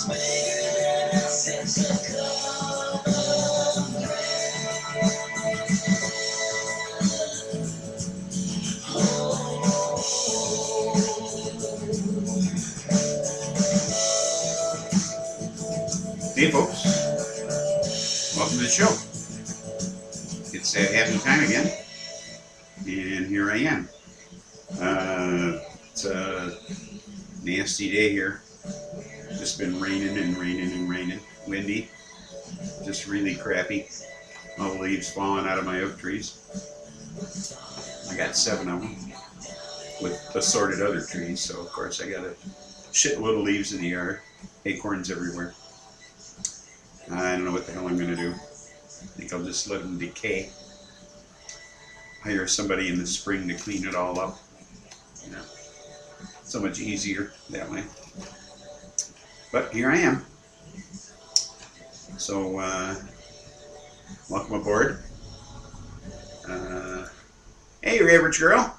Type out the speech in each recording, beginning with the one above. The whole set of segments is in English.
Hey folks, welcome to the show. It's that happy time again, and here I am. It's a nasty day here. Just been raining and raining and raining. Windy, just really crappy. All the leaves falling out of my oak trees. I got 7 of them with assorted other trees, so of course I got a shitload of leaves in the yard, acorns everywhere. I don't know what the hell I'm going to do. I think I'll just let them decay. Hire somebody in the spring to clean it all up. You know, so much easier that way. But here I am. So, welcome aboard. Hey, your average girl.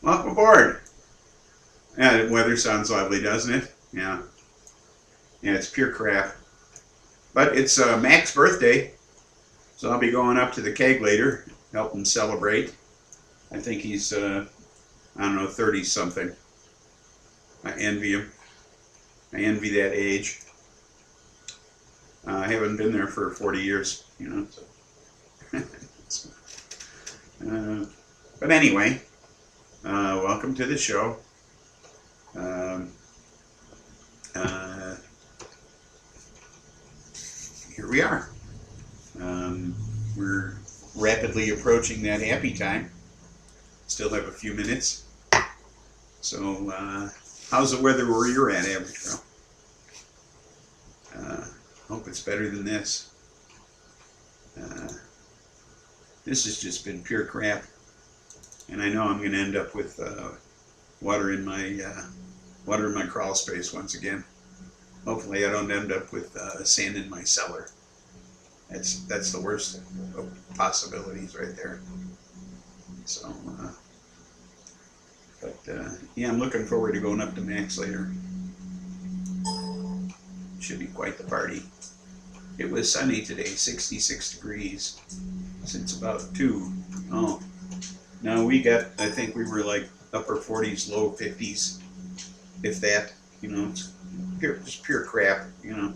Welcome aboard. Yeah, the weather sounds lovely, doesn't it? Yeah. Yeah, it's pure crap. But it's Mac's birthday, so I'll be going up to the keg later, help him celebrate. I think he's, I don't know, 30-something. I envy him. I envy that age. I haven't been there for 40 years, you know. So. But anyway, welcome to the show. Here we are. We're rapidly approaching that happy time. Still have a few minutes. So, how's the weather where you're at, average girl? Hope it's better than this. This has just been pure crap, and I know I'm going to end up with water in my crawl space once again. Hopefully I don't end up with sand in my cellar. That's the worst of possibilities right there. So, yeah, I'm looking forward to going up to Mac's later. Should be quite the party. It was sunny today, 66 degrees since about 2. Oh, no, we got, I think we were like upper 40s, low 50s, if that, you know. It's just pure crap, you know.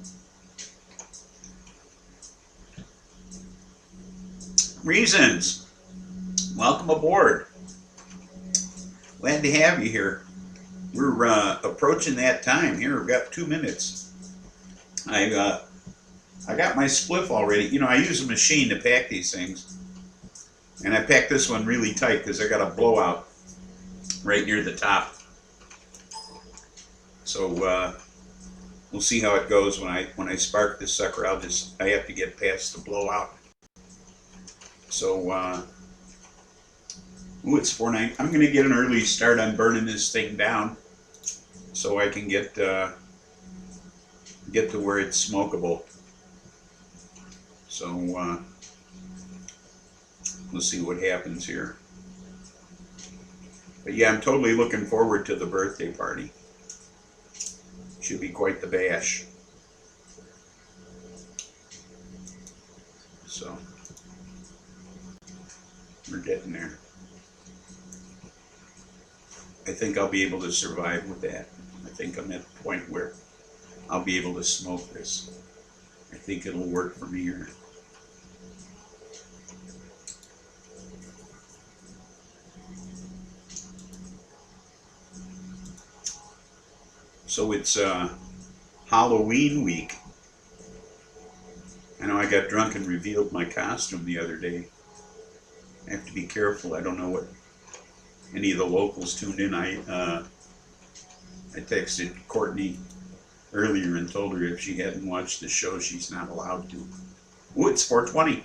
Reasons. Welcome aboard. Glad to have you here. We're approaching that time here. We've got 2 minutes. I got my spliff already. You know, I use a machine to pack these things, and I packed this one really tight because I got a blowout right near the top. So we'll see how it goes when I spark this sucker. I have to get past the blowout. So it's 4:09. I'm gonna get an early start on burning this thing down so I can get to where it's smokable. So we'll see what happens here. But yeah, I'm totally looking forward to the birthday party. Should be quite the bash. So we're getting there. I think I'll be able to survive with that. I think I'm at the point where I'll be able to smoke this. I think it'll work for me here. So it's Halloween week. I know I got drunk and revealed my costume the other day. I have to be careful. I don't know what any of the locals tuned in. I texted Courtney earlier and told her if she hadn't watched the show, she's not allowed to. Ooh, it's 4:20.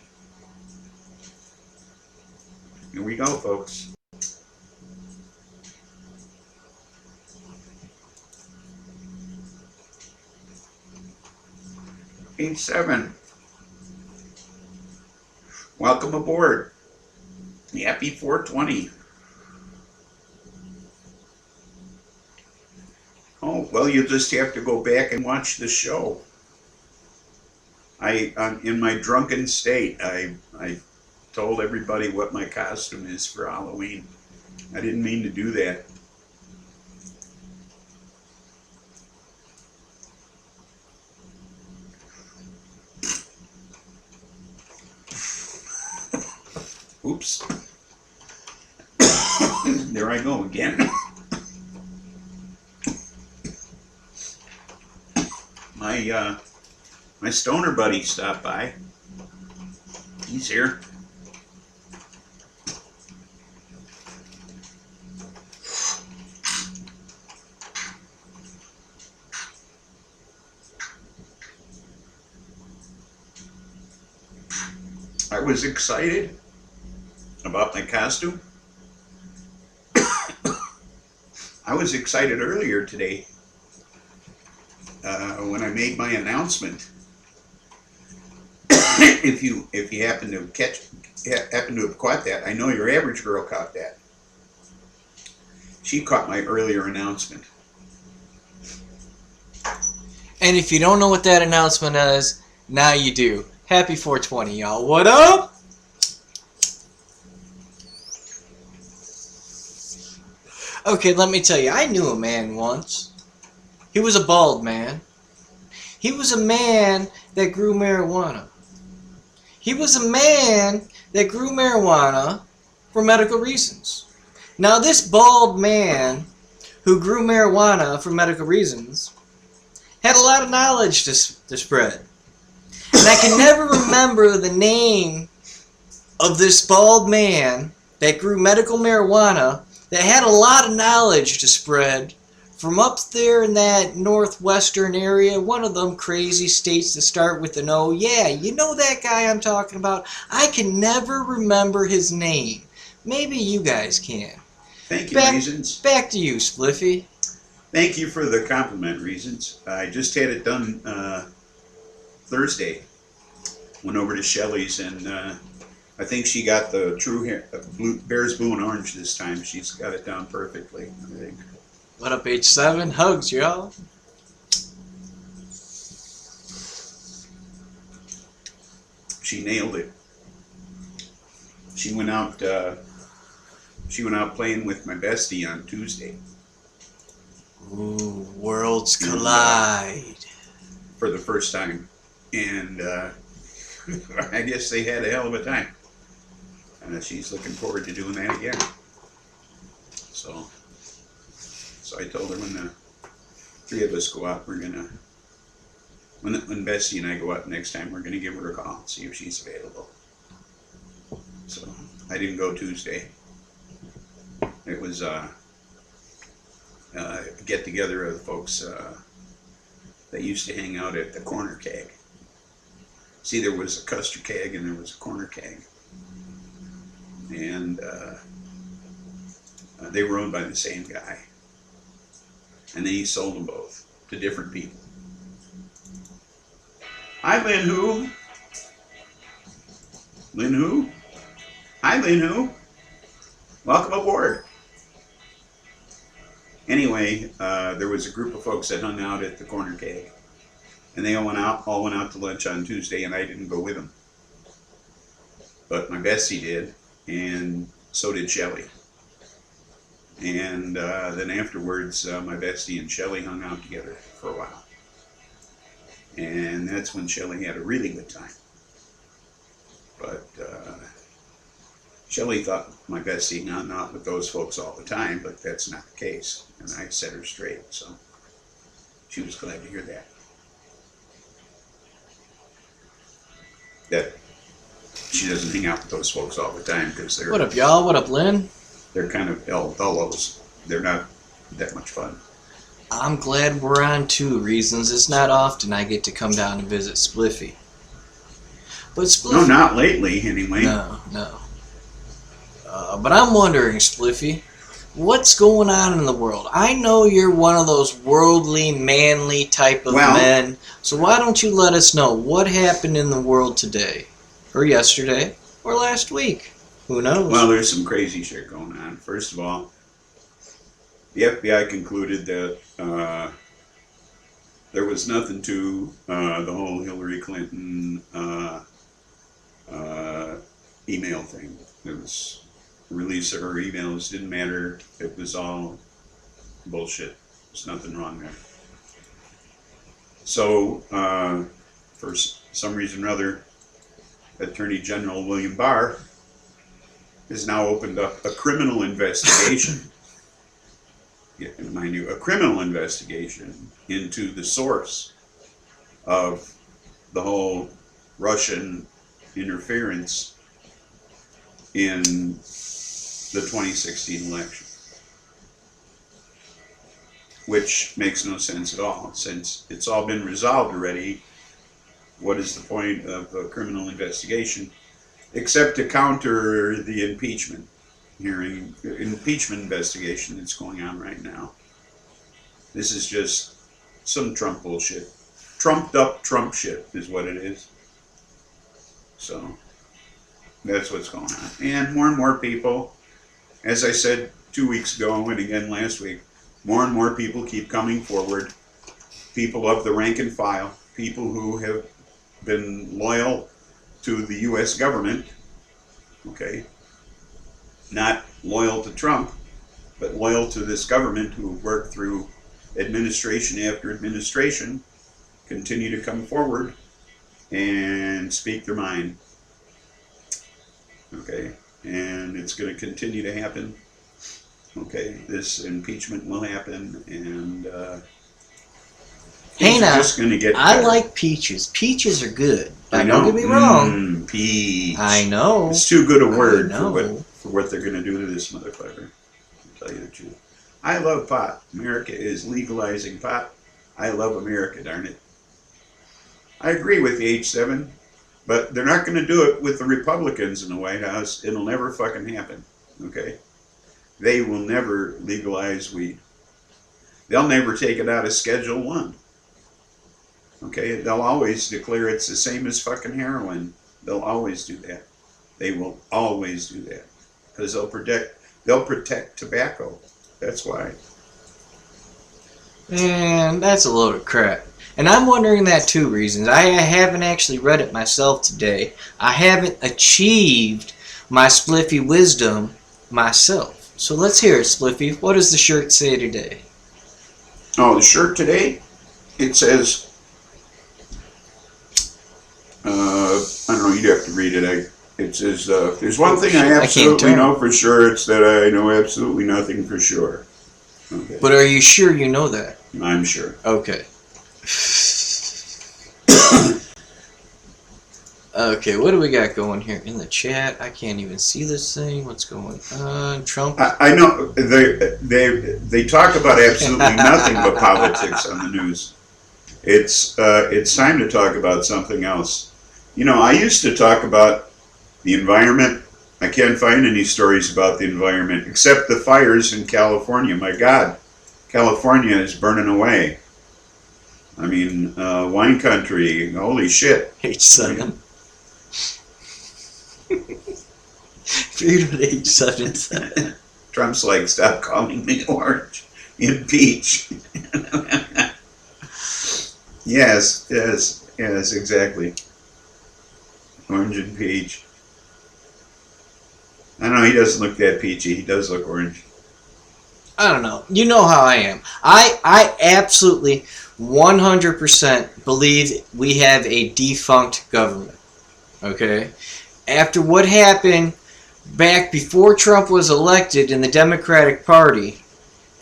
Here we go, folks. Page 7. Welcome aboard. Happy 420. Oh, Well, you'll just have to go back and watch the show. In my drunken state, I told everybody what my costume is for Halloween. I didn't mean to do that. Oops. There I go again. My stoner buddy stopped by. He's here. I was excited about my costume. I was excited earlier today when I made my announcement. If you happen to have caught that, I know your average girl caught that. She caught my earlier announcement. And if you don't know what that announcement is, now you do. Happy 420, y'all. What up? Okay, let me tell you, I knew a man once. He was a bald man. He was a man that grew marijuana. He was a man that grew marijuana for medical reasons. Now, this bald man who grew marijuana for medical reasons had a lot of knowledge to spread. And I can never remember the name of this bald man that grew medical marijuana that had a lot of knowledge to spread from up there in that northwestern area, one of them crazy states that start with an O. Yeah, you know that guy I'm talking about? I can never remember his name. Maybe you guys can. Thank you, Reasons. Back to you, Spliffy. Thank you for the compliment, Reasons. I just had it done Thursday. Went over to Shelley's, and I think she got the true hair, Bears Blue and Orange this time. She's got it down perfectly, I think. What up, H7? Hugs, y'all. She nailed it. She went out playing with my bestie on Tuesday. Ooh, worlds collide. For the first time. And I guess they had a hell of a time. And she's looking forward to doing that again. So I told her when the three of us go out, we're gonna, when Bessie and I go out next time, we're gonna give her a call and see if she's available. So I didn't go Tuesday. It was a get together of the folks that used to hang out at the corner keg. See, there was a custard keg and there was a corner keg. And they were owned by the same guy. And he sold them both to different people. Hi, Lynn Who. Lynn Who? Hi, Lynn Who. Welcome aboard. Anyway, there was a group of folks that hung out at the corner keg. And they all went out to lunch on Tuesday, and I didn't go with them. But my bestie did, and so did Shelley. And then afterwards, my bestie and Shelley hung out together for a while. And that's when Shelley had a really good time. But Shelley thought my bestie hung out with those folks all the time, but that's not the case. And I set her straight, so she was glad to hear that. That she doesn't hang out with those folks all the time because they're... What up, y'all? What up, Lynn? They're kind of dullos. They're not that much fun. I'm glad we're on two Reasons. It's not often I get to come down and visit Spliffy. But Spliffy... No, not lately, anyway. No. But I'm wondering, Spliffy, what's going on in the world? I know you're one of those worldly, manly type of men, so why don't you let us know what happened in the world today, or yesterday, or last week? Who knows? Well, there's some crazy shit going on. First of all, the FBI concluded that there was nothing to the whole Hillary Clinton email thing. It was the release of her emails didn't matter. It was all bullshit. There's nothing wrong there. So, for some reason or other, Attorney General William Barr has now opened up a criminal investigation. Yeah, mind you, a criminal investigation into the source of the whole Russian interference in the 2016 election. Which makes no sense at all, since it's all been resolved already. What is the point of a criminal investigation except to counter the impeachment investigation that's going on right now? This is just some Trump bullshit. Trumped up Trump shit is what it is. So that's what's going on. And more people, as I said 2 weeks ago and again last week, more and more people keep coming forward. People of the rank and file, people who have been loyal to the U.S. government, okay, not loyal to Trump, but loyal to this government, who worked through administration after administration, continue to come forward and speak their mind. Okay, and it's going to continue to happen. Okay, this impeachment will happen, and hey, now, just going to get I better. like peaches. Peaches are good. I know. Don't get me wrong. Peach. I know. It's too good a word know. for what they're going to do to this motherfucker. I'll tell you the truth. I love pot. America is legalizing pot. I love America, darn it. I agree with the H7, but they're not going to do it with the Republicans in the White House. It'll never fucking happen. Okay? They will never legalize weed. They'll never take it out of Schedule 1. Okay? They'll always declare it's the same as fucking heroin. They'll always do that. They will always do that. Because they'll protect tobacco. That's why. Man, that's a load of crap. And I'm wondering that too, reasons. I haven't actually read it myself today. I haven't achieved my Spliffy wisdom myself. So let's hear it, Spliffy. What does the shirt say today? Oh, the shirt today? It says, I don't know, you'd have to read it. It says, there's one thing I absolutely know for sure, it's that I know absolutely nothing for sure. Okay. But are you sure you know that? I'm sure. Okay. Okay, what do we got going here in the chat? I can't even see this thing. What's going on? Trump? I know they talk about absolutely nothing but politics on the news. It's time to talk about something else. You know, I used to talk about the environment. I can't find any stories about the environment except the fires in California. My God, California is burning away. I mean, wine country, holy shit. H7. Read what H7 said. Trump's like, stop calling me orange. Impeach. Yes, exactly. Orange and peach. I don't know, he doesn't look that peachy. He does look orange. I don't know. You know how I am. I absolutely 100% believe we have a defunct government. Okay? After what happened back before Trump was elected in the Democratic Party,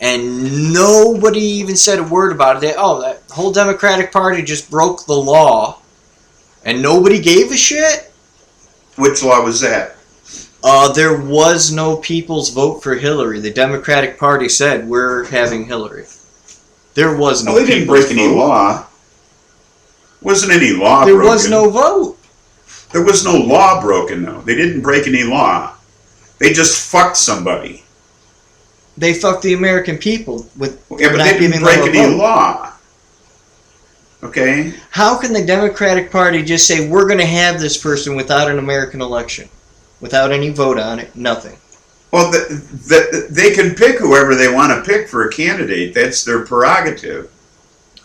and nobody even said a word about it. That whole Democratic Party just broke the law, and nobody gave a shit? Which law was that? There was no people's vote for Hillary. The Democratic Party said, we're having Hillary. There was no they didn't break any law. Wasn't any law broken. There was no vote. There was no law broken, though. They didn't break any law. They just fucked somebody. They fucked the American people with but not they didn't giving break them a any vote. law. Okay? How can the Democratic Party just say, we're going to have this person without an American election? Without any vote on it? Nothing. Well, they can pick whoever they want to pick for a candidate. That's their prerogative.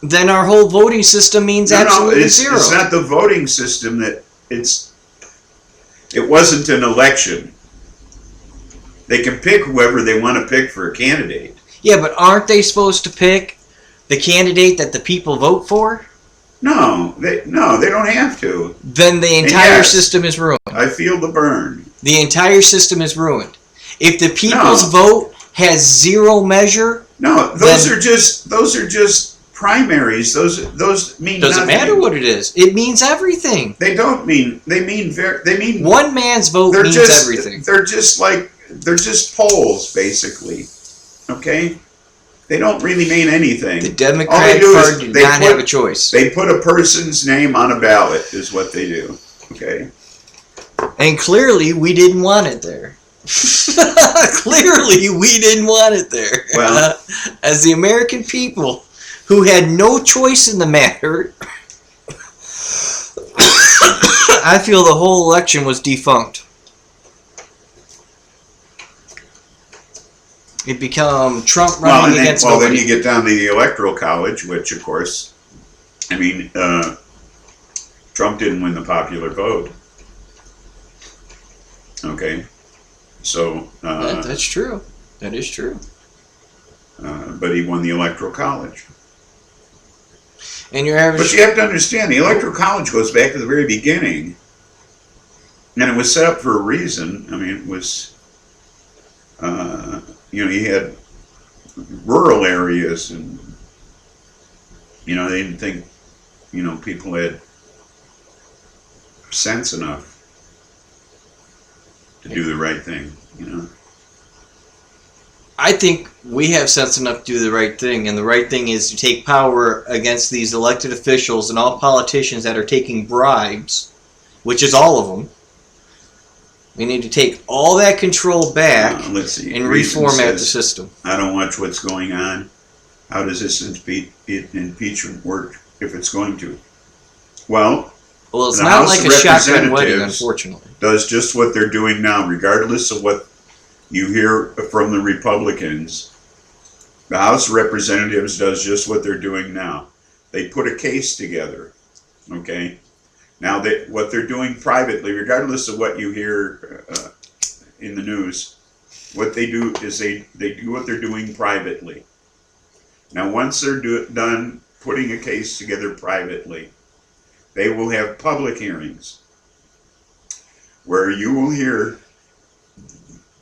then our whole voting system means absolutely zero. It's not the voting system that it wasn't an election. They can pick whoever they want to pick for a candidate. Yeah, but aren't they supposed to pick the candidate that the people vote for? No, they don't have to. Then the entire system is ruined. I feel the burn. The entire system is ruined. If the people's vote has zero measure, those are just primaries. Those mean doesn't nothing. matter what it is. It means everything. They don't mean. They mean one man's vote means everything. They're just polls, basically. Okay. They don't really mean anything. The Democratic Party do not have a choice. They put a person's name on a ballot, is what they do. Okay. And clearly, we didn't want it there. Clearly, we didn't want it there. Well, as the American people who had no choice in the matter, I feel the whole election was defunct. It became Trump running against nobody. Well, then you get down to the Electoral College, which, of course, I mean, Trump didn't win the popular vote. Okay, so that's true. That is true. But he won the Electoral College. And your average. But you have to understand, the Electoral College goes back to the very beginning, and it was set up for a reason. I mean, it was. You had rural areas, and they didn't think people had sense enough to do the right thing. I think we have sense enough to do the right thing, and the right thing is to take power against these elected officials and all politicians that are taking bribes, which is all of them. We need to take all that control back and reformat the system. I don't watch what's going on. How does this impeachment work if it's going to? Well, it's not like a shotgun wedding, unfortunately. Does just what they're doing now, regardless of what you hear from the Republicans. The House of Representatives does just what they're doing now. They put a case together, okay? Now, what they're doing privately, regardless of what you hear in the news, what they do is they do what they're doing privately. Now, once they're done putting a case together privately, they will have public hearings where you will hear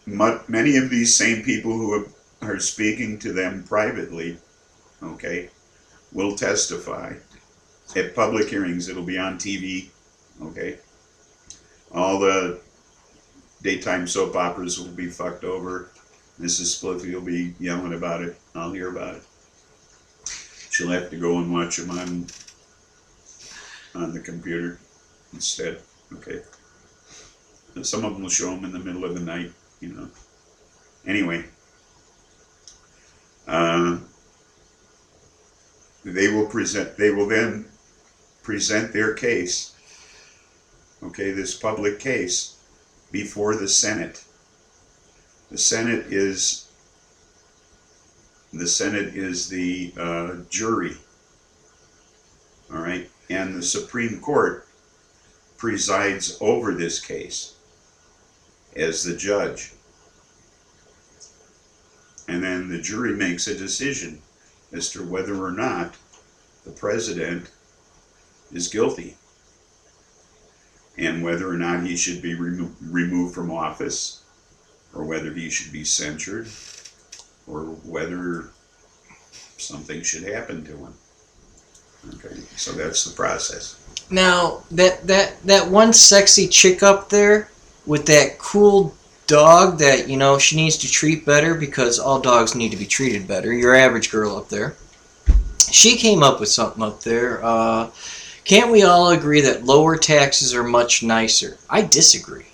many of these same people who are speaking to them privately, okay, will testify. At public hearings, it'll be on TV, okay? All the daytime soap operas will be fucked over. Mrs. Spliffy will be yelling about it. I'll hear about it. She'll have to go and watch them on the computer instead, okay? And some of them will show them in the middle of the night, Anyway. They will then present their case, okay, this public case, before the Senate. The Senate is the jury, all right, and the Supreme Court presides over this case as the judge, and then the jury makes a decision as to whether or not the president is guilty and whether or not he should be removed from office, or whether he should be censured, or whether something should happen to him. Okay, so that's the process. Now, that one sexy chick up there with that cool dog that, she needs to treat better, because all dogs need to be treated better. Your average girl up there. She came up with something up there. Can't we all agree that lower taxes are much nicer? I disagree.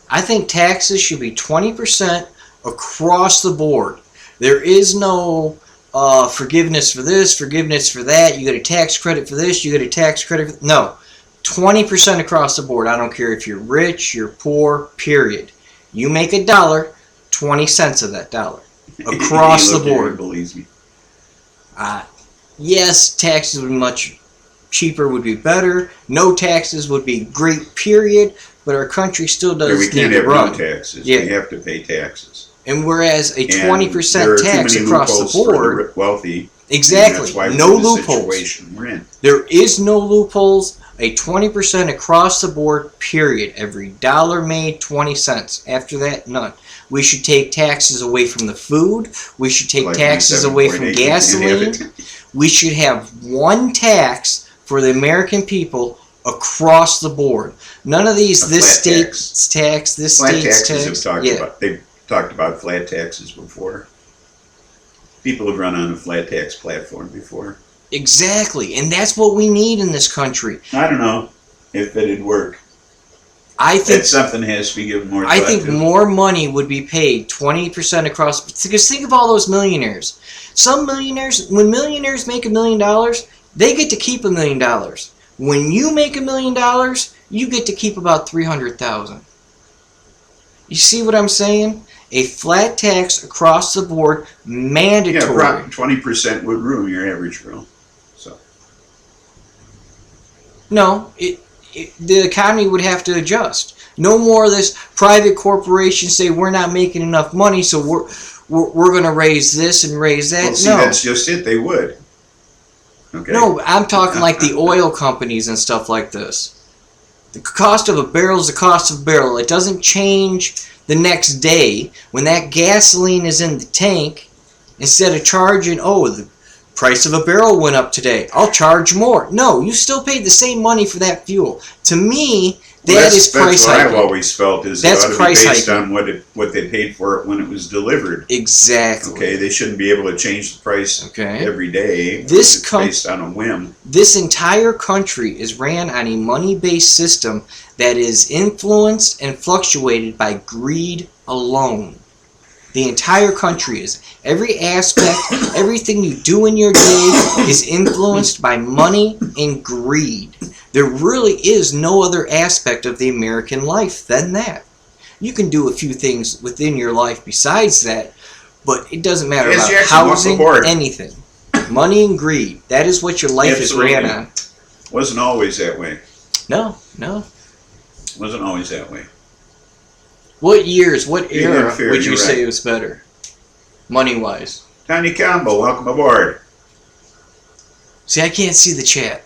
I think taxes should be 20% across the board. There is no forgiveness for this, forgiveness for that. You get a tax credit for this, you get a tax credit for... No. 20% across the board. I don't care if you're rich, you're poor, period. You make $1, 20 cents of that dollar. Across the board. Believes me. Yes, taxes would be much cheaper, would be better. No taxes would be great, period. But our country still does we can't need have to run. no taxes. Yeah. We have to pay taxes. And whereas a And 20% there are too tax many across the loopholes for board, wealthy. exactly, That's why we're no in the loopholes. situation we're in. There is no loopholes. A 20% across the board, period. Every dollar made, 20 cents. After that, none. We should take taxes away from the food. We should take Like taxes away from 7.8, you can't have gasoline. it. We should have one tax for the American people across the board. None of these, A this flat state's tax, this Flat state's taxes tax. have talked Yeah, about. They've talked about flat taxes before. People have run on a flat tax platform before. exactly. And that's what we need in this country. I don't know if it'd work. I think That something has to be given more thought I think to. more money would be paid, 20% across. Because think of all those millionaires. Some millionaires, when millionaires make $1 million, they get to keep $1 million. When you make $1 million, you get to keep about 300,000. You see what I'm saying? A flat tax across the board, mandatory. Yeah, 20% would ruin your average girl. So No, the economy would have to adjust. No more of this private corporations say we're not making enough money, so we're going to raise this and raise that. well, see, no, that's just it. They would. Okay. no, I'm talking like the oil companies and stuff like this. The cost of a barrel is the cost of a barrel. It doesn't change the next day when that gasoline is in the tank. Instead of charging, oh, the price of a barrel went up today, I'll charge more. No, you still paid the same money for that fuel. To me, that's price what hiking. I've always felt is That's it ought to be price based hiking. on what they paid for it when it was delivered. Exactly. Okay, they shouldn't be able to change the price Okay. every day. This It's based on a whim. This entire country is ran on a money-based system that is influenced and fluctuated by greed alone. The entire country is. Every aspect, everything you do in your day is influenced by money and greed. There really is no other aspect of the American life than that. You can do a few things within your life besides that, but it doesn't matter Yes, about Jackson, welcome housing, aboard. anything. Money and greed. That is what your life Absolutely. is ran on. Wasn't always that way. No, no. Wasn't always that way. What years, what You're era unfair, would you you're say right. was better? Money-wise. Tony Campbell, welcome aboard. See, I can't see the chat.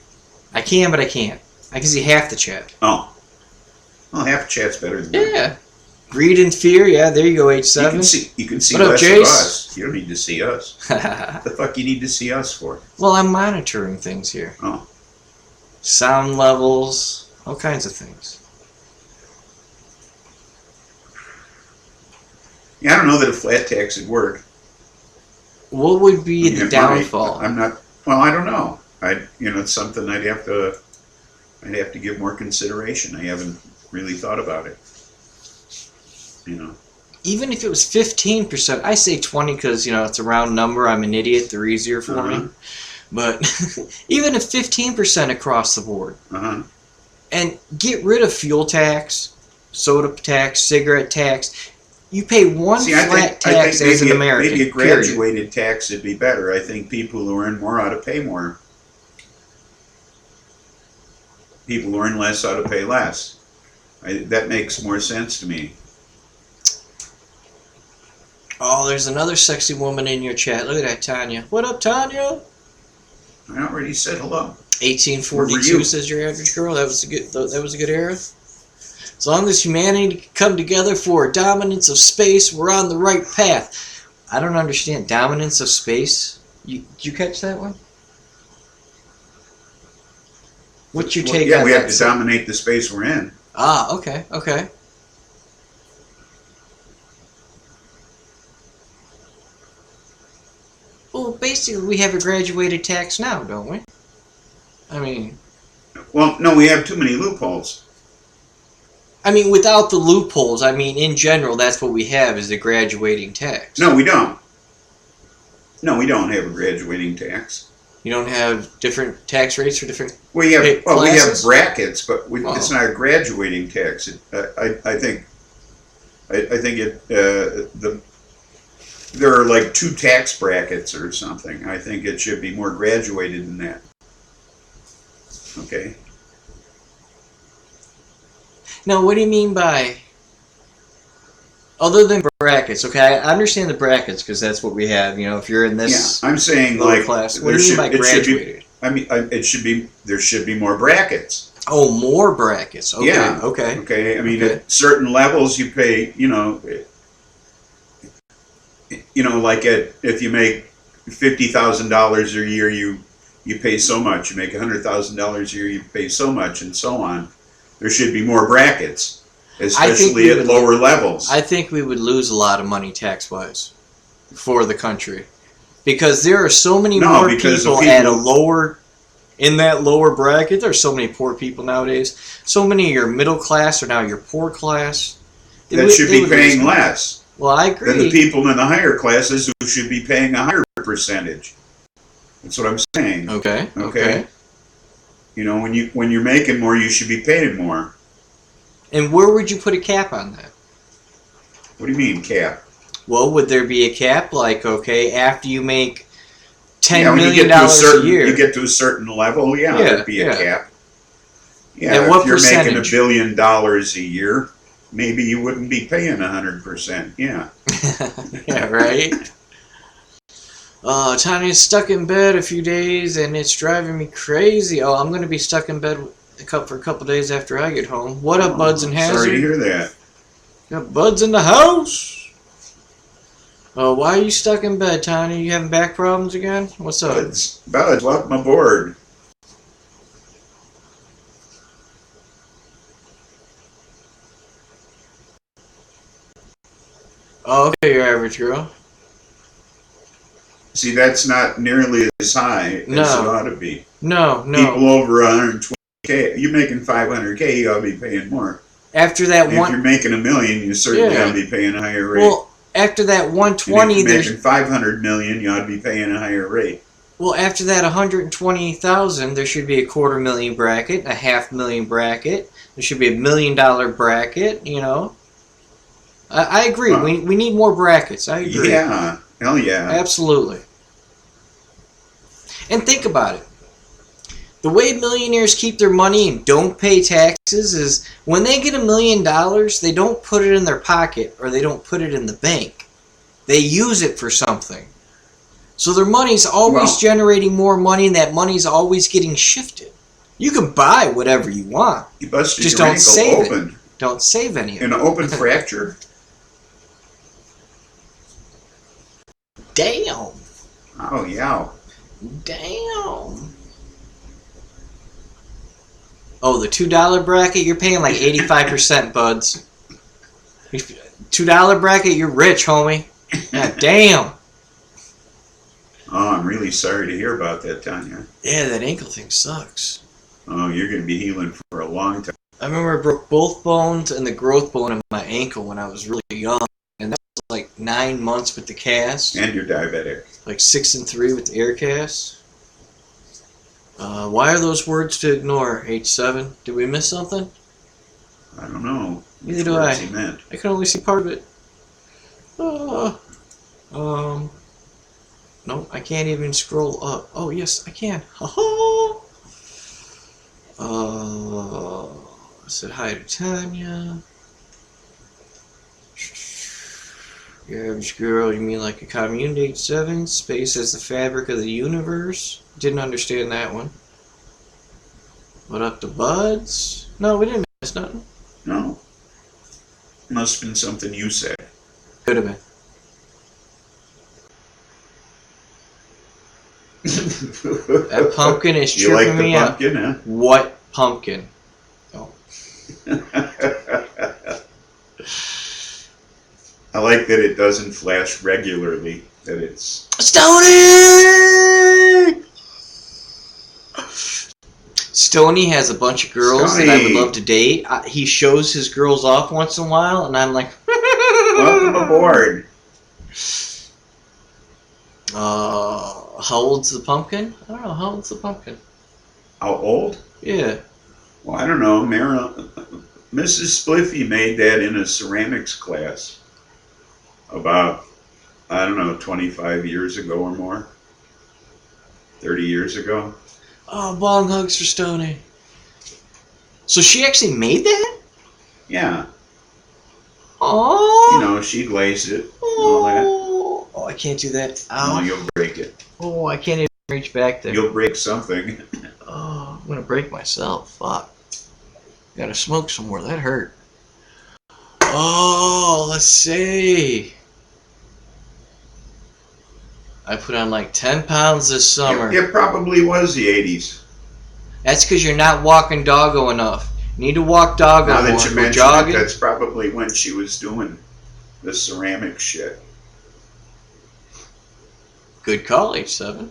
I can, but I can't. I can see half the chat. Oh. Well, half the chat's better than that. Yeah. Greed and fear, yeah, there you go, H7. You can see What up, less of Jace? us. You don't need to see us. What the fuck you need to see us for? Well, I'm monitoring things here. Oh. Sound levels, all kinds of things. Yeah, I don't know that a flat tax would work. What would be the It might. downfall? I'm not. Well, I don't know. It's something I'd have to give more consideration. I haven't really thought about it. Even if it was 15%, I say 20 because, it's a round number. I'm an idiot. They're easier for me. But even if 15% across the board, and get rid of fuel tax, soda tax, cigarette tax. You pay one flat tax as an American. Maybe a graduated tax would be better. I think people who earn more ought to pay more. People who earn less ought to pay less. That makes more sense to me. Oh, there's another sexy woman in your chat. Look at that, Tanya. What up, Tanya? I already said hello. 1842 says your average girl. That was a good era. As long as humanity can come together for a dominance of space, we're on the right path. I don't understand dominance of space. Did you catch that one? What's your take on that? Yeah, we have to dominate the space we're in. Ah, okay, okay. Well, basically, we have a graduated tax now, don't we? I mean... Well, no, we have too many loopholes. I mean, without the loopholes, I mean, in general, that's what we have is the graduating tax. No, we don't. No, we don't have a graduating tax. You don't have different tax rates for different We have we have classes? brackets, but it's not a graduating tax. I think the there are like 2 tax brackets or something. I think it should be more graduated than that. Okay. Now, what do you mean by other than brackets? Okay, I understand the brackets because that's what we have. You know, if you're in this I'm saying lower like class, what do you mean by graduated? It should be there should be more brackets. Oh, more brackets. Okay. Yeah. Okay. Okay. I mean, Okay. at certain levels, you pay. Like if you make $50,000 a year, you pay so much. You make $100,000 a year, you pay so much, and so on. There should be more brackets, especially at lower levels. I think we would lose a lot of money tax-wise for the country because there are so many more people at a lower. In that lower bracket, there's so many poor people nowadays. So many of your middle class are now your poor class. That should be paying less. Well, I agree. Than the people in the higher classes who should be paying a higher percentage. That's what I'm saying. Okay. Okay. When you're making more, you should be paying more. And where would you put a cap on that? What do you mean cap? Well, would there be a cap? Like, okay, after you make $10 million a year. You get to a certain level, there'd be a cap. Yeah, and if you're making $1 billion a year, maybe you wouldn't be paying 100%. Yeah. Yeah, right? Tanya's stuck in bed a few days and it's driving me crazy. Oh, I'm going to be stuck in bed for a couple days after I get home. What up, Buds and Hazard? Sorry to hear that. Got Buds in the house. Oh, why are you stuck in bed, Tanya? You having back problems again? What's up? Buds, welcome aboard. Oh, okay, your average girl. See, that's not nearly as high as it ought to be. No. People over 120K, you're making 500K, you ought to be paying more. After that If you're making $1 million, you certainly ought to be paying a higher rate. Well, after that 120, and if you're making 500 million, you ought to be paying a higher rate. Well, after that 120,000, there should be a $250,000 bracket, a $500,000 bracket. There should be $1 million bracket. You know, I agree. We need more brackets. I agree. Yeah, hell yeah, absolutely. And think about it. The way millionaires keep their money and don't pay taxes is when they get $1 million, they don't put it in their pocket or they don't put it in the bank. They use it for something. So their money's always generating more money and that money's always getting shifted. You can buy whatever you want. You busted just your don't save open. it. Don't save any of it. An open fracture. Damn. Oh, yeah. Damn. Oh, the $2 bracket, you're paying like 85%, Buds. $2 bracket, you're rich, homie. God damn. Oh, I'm really sorry to hear about that, Tanya. Yeah, that ankle thing sucks. Oh, you're going to be healing for a long time. I remember I broke both bones and the growth bone in my ankle when I was really young. And that was like 9 months with the cast. And you're diabetic. Like 6 and 3 with the air cast. Why are those words to ignore, H7? Did we miss something? I don't know. Neither do I. Meant. I can only see part of it. No, I can't even scroll up. Oh, yes, I can. Ha-ha! I said hi to Tanya. Your average girl, you mean like a commune date 7? Space as the fabric of the universe? Didn't understand that one. What up to Buds? No, we didn't miss nothing. No. Must have been something you said. Could have been. That pumpkin is tripping me out. You like the pumpkin, huh? What pumpkin? Oh. I like that it doesn't flash regularly. That it's Stoney! Stoney has a bunch of girls that I would love to date. He shows his girls off once in a while, and I'm like, welcome aboard. How old's the pumpkin? I don't know. How old's the pumpkin? How old? Yeah. Well, I don't know. Mrs. Spliffy made that in a ceramics class about I don't know, 25 years ago or more. 30 years ago. Oh, bong hugs for Stoney. So she actually made that? Yeah. Oh. You know, she glazed it and all that. Oh, I can't do that. No, Ow. you'll break it. Oh, I can't even reach back there. You'll break something. Oh, I'm gonna break myself. Fuck. Gotta smoke some more. That hurt. Oh, let's see. I put on like 10 pounds this summer. It probably was the 80s. That's because you're not walking doggo enough. You need to walk doggo Now more. that you Go mention jogging. it, that's probably when she was doing the ceramic shit. Good call, H7.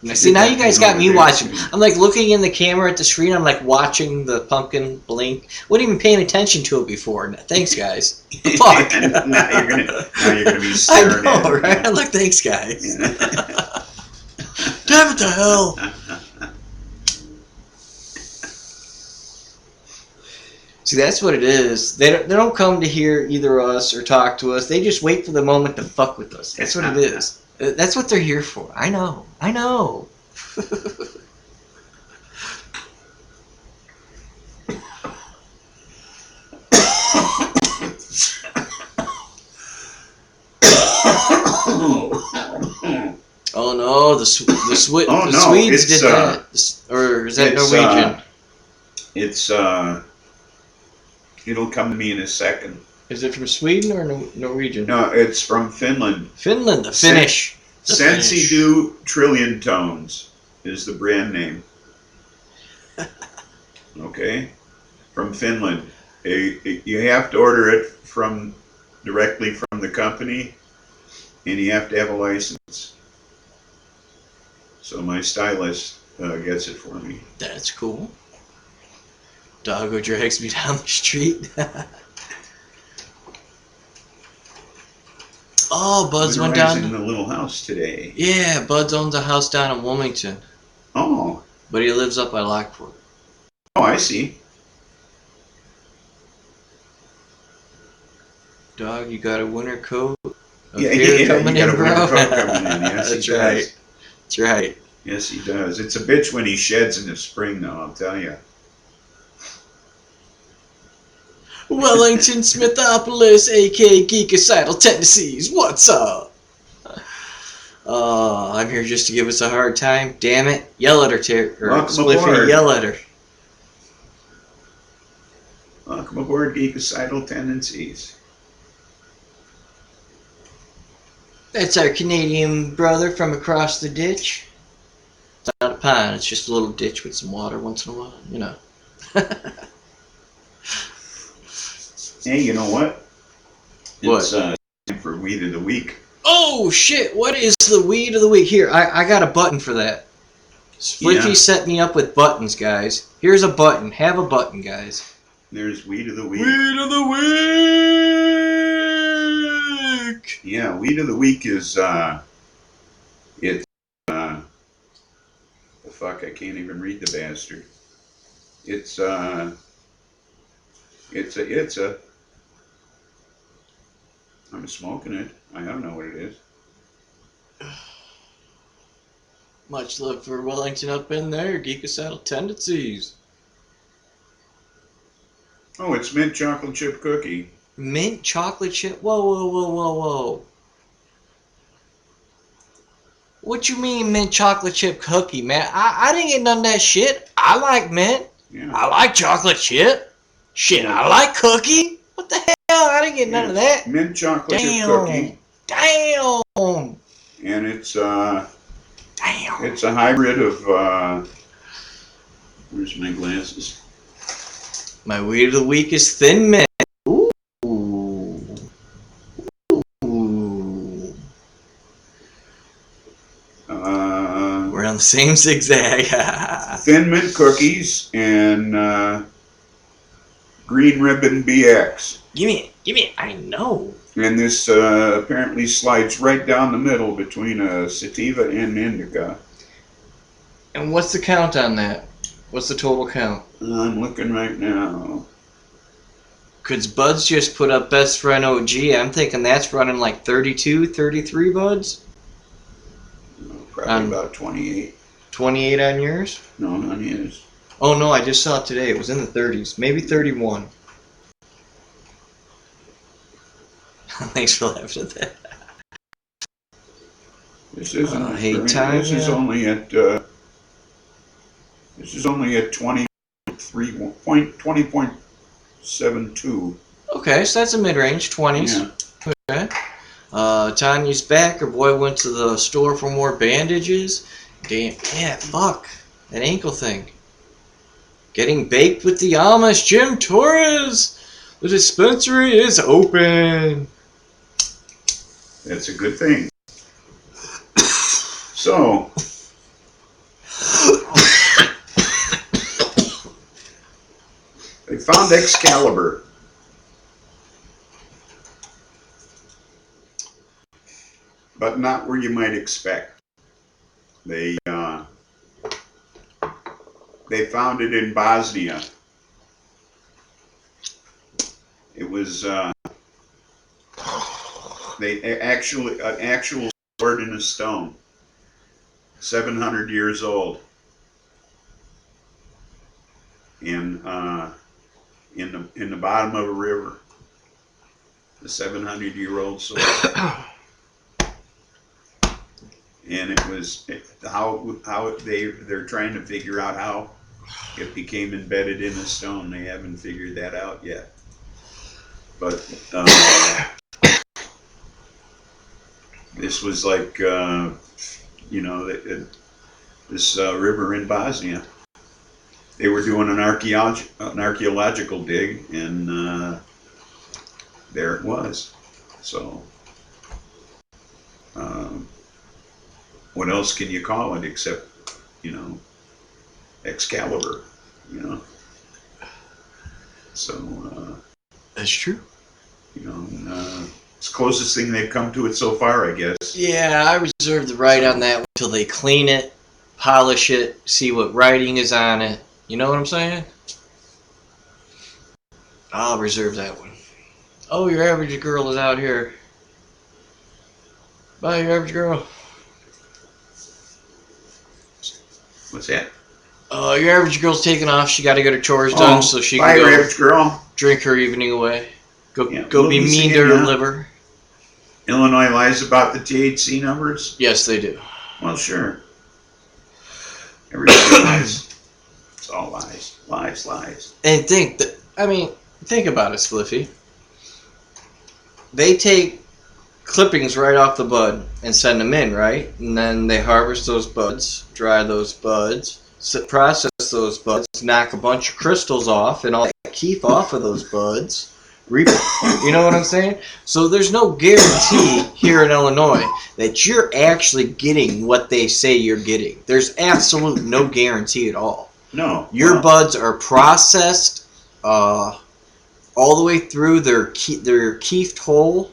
Now, see, now you guys got me watching. I'm like looking in the camera at the screen. I'm like watching the pumpkin blink. Wasn't even paying attention to it before. Thanks, guys. Fuck. now you're gonna be staring I know, at it. right? I'm like, thanks, guys. Yeah. Damn it to hell. See, that's what it is. They don't come to hear either us or talk to us. They just wait for the moment to fuck with us. That's what it is. That's what they're here for. I know. I know. Oh no, the Swedes did that. Or is that Norwegian? It'll come to me in a second. Is it from Sweden or Norwegian? No, it's from Finland. Finland, the Finnish. Sensi-Do Trillion Tones is the brand name. Okay, from Finland. You have to order it directly from the company, and you have to have a license. So my stylist gets it for me. That's cool. Doggo drags me down the street. Oh, Bud's went down in the little house today. Yeah, Bud's owns a house down in Wilmington. Oh. But he lives up by Lockport. Oh, I see. Dog, you got a winter coat? Yeah, you got a winter coat coming in. Yes, That's he does. Right. That's right. Yes, he does. It's a bitch when he sheds in the spring, though, I'll tell you. Wellington Smithopolis, a.k.a. Geekicidal Tendencies. What's up? I'm here just to give us a hard time. Damn it. Yell at her, Spliffy. Yell at her. Welcome aboard, Geekicidal Tendencies. That's our Canadian brother from across the ditch. It's not a pond, it's just a little ditch with some water once in a while, you know. Hey, you know what? What? It's time for Weed of the Week. Oh, shit! What is the Weed of the Week? Here, I got a button for that. Spliffy set me up with buttons, guys. Here's a button. Have a button, guys. There's Weed of the Week. Weed of the Week! Yeah, Weed of the Week is, the fuck, I can't even read the bastard. It's I'm smoking it. I don't know what it is. Much love for Wellington up in there. Geekicidal Tendencies. Oh, it's mint chocolate chip cookie. Mint chocolate chip? Whoa, whoa, whoa, whoa, whoa. What you mean mint chocolate chip cookie, man? I didn't get none of that shit. I like mint. Yeah. I like chocolate chip. Shit, I like cookie. What the hell? I didn't get none of that. Mint chocolate chip cookie. Damn. And it's Damn. It's a hybrid of where's my glasses? My Weed of the Week is Thin Mint. Ooh. Ooh. We're on the same zigzag. Thin Mint cookies and Green Ribbon BX. Give me it. I know. And this apparently slides right down the middle between a sativa and indica. And what's the count on that? What's the total count? I'm looking right now. Cause Buds just put up best friend OG. I'm thinking that's running like 32, 33 Buds. Probably about 28. 28 on yours? No, on his. Oh no, I just saw it today. It was in the 30s, maybe 31. Thanks for laughing at that. This isn't. Hey, Tanya. This is only at. This is only at 20.72. Okay, so that's a mid-range, 20s. Yeah. Okay. Tanya's back. Her boy went to the store for more bandages. Damn, yeah, fuck. That ankle thing. Getting baked with the Amish. Jim Torres! The dispensary is open. That's a good thing. So. They found Excalibur. But not where you might expect. They found it in Bosnia. It was they actually an actual sword in a stone, 700 years old, in the bottom of a river. The 700-year-old sword. And it was how they're trying to figure out how it became embedded in the stone. They haven't figured that out yet. But this was like this river in Bosnia. They were doing an archaeological dig, and there it was. So. What else can you call it except, Excalibur, So, That's true. it's the closest thing they've come to it so far, I guess. Yeah, I reserve the right on that until they clean it, polish it, see what writing is on it. You know what I'm saying? I'll reserve that one. Oh, your average girl is out here. Bye, your average girl. What's that? Your average girl's taking off. She got to get her chores done so she bye, can your go average girl. drink her evening away. Go we'll be mean to her liver. Illinois lies about the THC numbers? Yes, they do. Well, sure. Everybody lies. It's all lies. Lies, lies. And think about it, Spliffy. They take clippings right off the bud and send them in, right? And then they harvest those buds, dry those buds, process those buds, knock a bunch of crystals off and all that keef off of those buds. You know what I'm saying? So there's no guarantee here in Illinois that you're actually getting what they say you're getting. There's absolute no guarantee at all. No. Your buds are processed all the way through their keefed whole.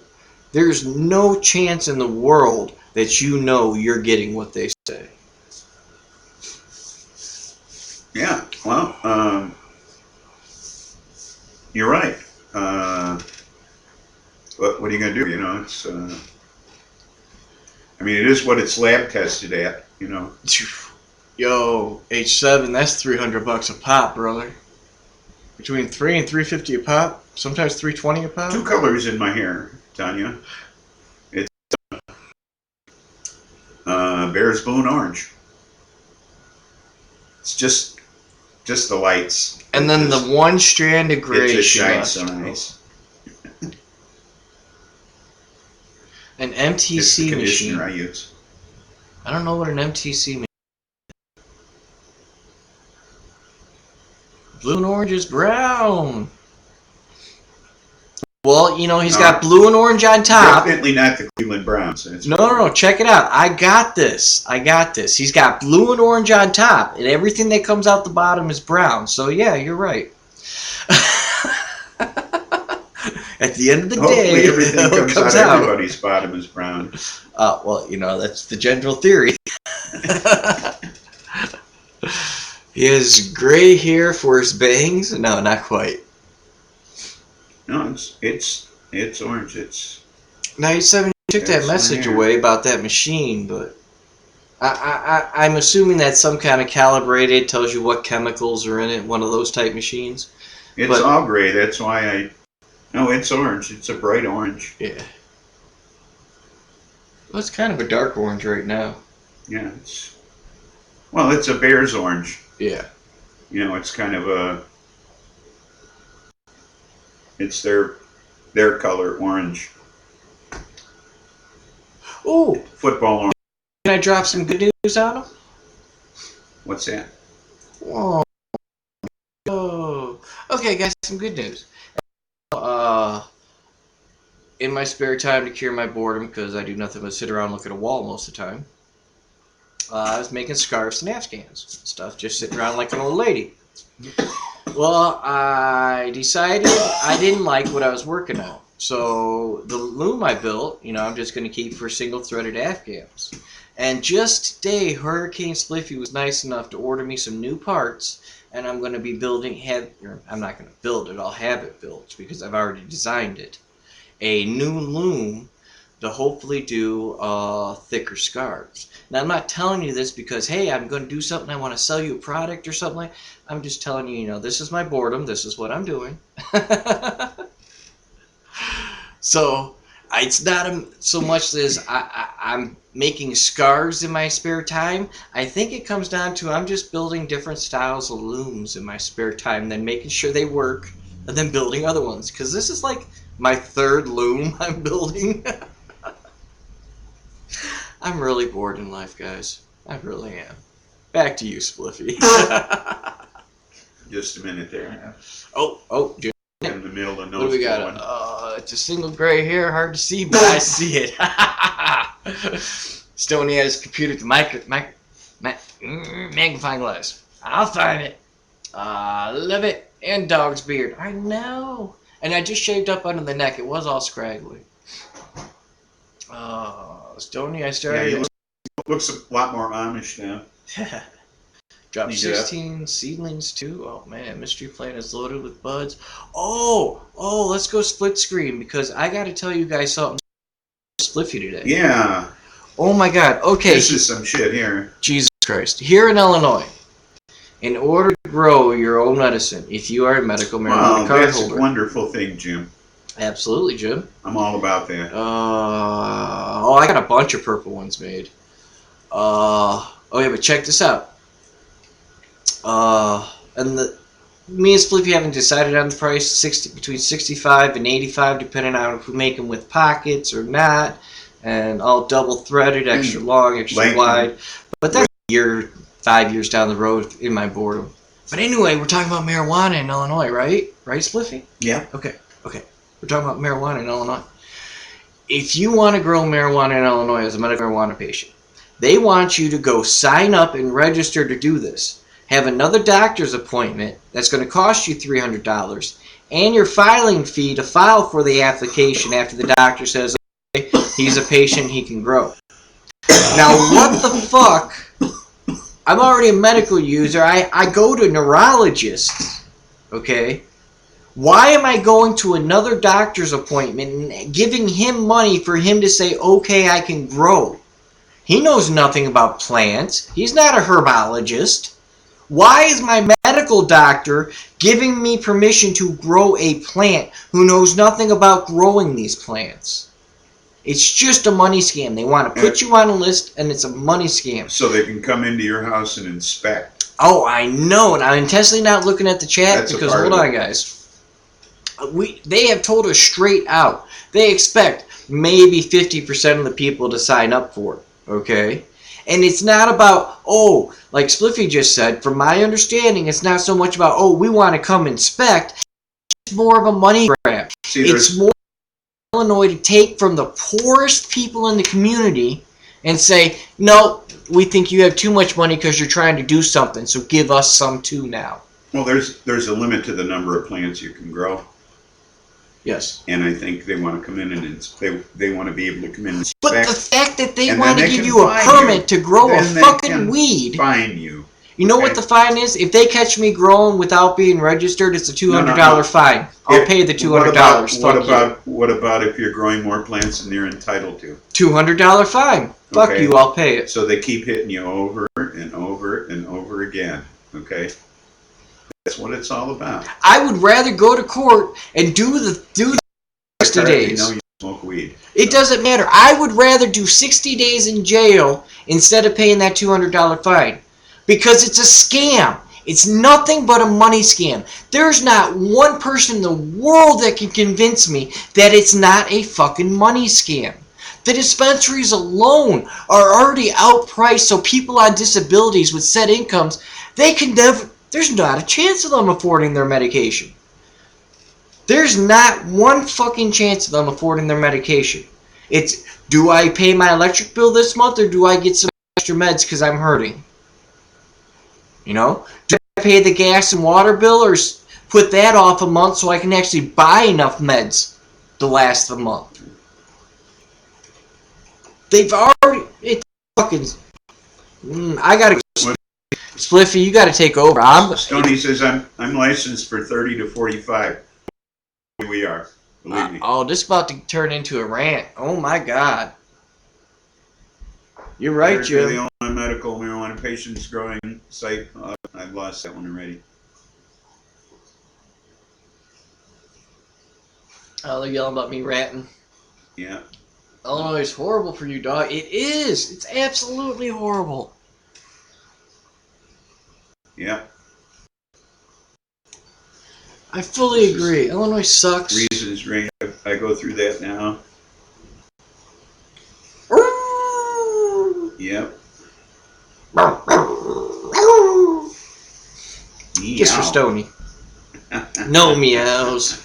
There's no chance in the world that you're getting what they say. Yeah, well, you're right. But what are you going to do? It's. It is what it's lab tested at. Yo, H7, that's $300 a pop, brother. Between $300 and $350 a pop. Sometimes $320 a pop. Two colors in my hair, Tanya. It's Bear's Blue and Orange. It's just the lights. And then the one strand of gray. It just shines so nice. An MTC it's the conditioner machine I use. I don't know what an MTC means. Blue and orange is brown. Well, he's got blue and orange on top. Definitely not the Cleveland Browns. No. Check it out. I got this. He's got blue and orange on top, and everything that comes out the bottom is brown. So, yeah, you're right. At the end of the day, everything comes out. Everybody's bottom is brown. Well, that's the general theory. He has gray hair for his bangs. No, not quite. No, it's orange. It's Now you said you took that that's my message hair. away about that machine, but I'm assuming that's some kind of calibrated, tells you what chemicals are in it, one of those type machines. It's But all gray. That's why I. No, it's orange. It's a bright orange. yeah, well, it's kind of a dark orange right now. Yeah, it's a bear's orange. Yeah. It's kind of it's their color orange. Oh, Football orange. can I drop some good news on them? What's that? Whoa. Okay, guys, some good news. Uh, in my spare time to cure my boredom, because I do nothing but sit around and look at a wall most of the time, I was making scarves and Afghans and stuff, just sitting around like an old lady. Well, I decided I didn't like what I was working on. So the loom I built, I'm just going to keep for single threaded Afghans. And just today, Hurricane Spliffy was nice enough to order me some new parts, and I'm going to be I'm not going to build it, I'll have it built because I've already designed it. A new loom to hopefully do thicker scarves. Now, I'm not telling you this because, hey, I'm going to do something, I want to sell you a product or something like that. I'm just telling you, this is my boredom, this is what I'm doing. So, it's not so much as I'm making scarves in my spare time. I think it comes down to I'm just building different styles of looms in my spare time, then making sure they work, and then building other ones. Because this is like my third loom I'm building. I'm really bored in life, guys. I really am. Back to you, Spliffy. Just a minute there. oh, In the middle of what do we blowing. got? It's a single gray hair, hard to see, but I see it. Stoney has computed the magnifying glass. I'll find it. Love it. And dog's beard. I know. And I just shaved up under the neck. It was all scraggly. Stoney, I Yeah, started. he looks a lot more Amish now. Dropped 16 seedlings too. Oh man, mystery plant is loaded with buds. Oh, let's go split screen because I got to tell you guys something spliffy today. Yeah. Oh my God. Okay. This is some shit here. Jesus Christ. Here in Illinois, in order to grow your own medicine, if you are a medical marijuana card that's holder. a wonderful thing, Jim. Absolutely, Jim. I'm all about that. I got a bunch of purple ones made. Oh yeah, but check this out. And me and Spliffy haven't decided on the price. Between 65 and 85, depending on if we make them with pockets or not, and all double threaded, extra long, extra wide. But that's 5 years down the road in my boredom. But anyway, we're talking about marijuana in Illinois, right? Right, Spliffy? Yeah. Okay. We're talking about marijuana in Illinois. If you want to grow marijuana in Illinois as a medical marijuana patient, they want you to go sign up and register to do this. Have another doctor's appointment that's going to cost you $300 and your filing fee to file for the application after the doctor says, okay, he's a patient, he can grow. Now, what the fuck? I'm already a medical user. I go to neurologists, okay? Why am I going to another doctor's appointment and giving him money for him to say, okay, I can grow? He knows nothing about plants. He's not a herbologist. Why is my medical doctor giving me permission to grow a plant who knows nothing about growing these plants? It's just a money scam. They want to put you on a list, and it's a money scam. So they can come into your house and inspect. Oh, I know, and I'm intentionally not looking at the chat because, hold on, guys. They have told us straight out. They expect maybe 50% of the people to sign up for it, okay? And it's not about, like Spliffy just said, from my understanding, it's not so much about, we want to come inspect. It's more of a money grab. It's more Illinois to take from the poorest people in the community and say, no, we think you have too much money because you're trying to do something, so give us some too now. Well, there's a limit to the number of plants you can grow. Yes. And I think they want to come in and they want to be able to come in and inspect. But the fact that they want to give you a permit to grow a fucking weed. Fine you. You know Okay. what the fine is? If they catch me growing without being registered, it's a $200 No. fine. I'll pay the $200. What about if you're growing more plants than you're entitled to? $200 fine. Fuck Okay. you, I'll pay it. So they keep hitting you over and over and over again. Okay. That's what it's all about. I would rather go to court and do the 60 days. Know you smoke weed. It doesn't matter. I would rather do 60 days in jail instead of paying that $200 fine. Because it's a scam. It's nothing but a money scam. There's not one person in the world that can convince me that it's not a fucking money scam. The dispensaries alone are already outpriced, so people on disabilities with set incomes, they can never, there's not a chance of them affording their medication. There's not one fucking chance of them affording their medication. It's, do I pay my electric bill this month or do I get some extra meds because I'm hurting? You know? Do I pay the gas and water bill or put that off a month so I can actually buy enough meds to last the month? They've already... It fucking... I gotta... Spliffy, you gotta take over. Stoney says I'm licensed for 30 to 45. We are. Believe me. Oh, this is about to turn into a rant. Oh my god. You're right, You're Jim. the only medical marijuana patients growing site. I've lost that one already. Oh, they're yelling about me ranting. Yeah. Illinois is horrible for you, dog. It is. It's absolutely horrible. Yeah. I fully agree. Illinois sucks. Reasons range. I go through that now. Yep. Just for Stoney. No meows.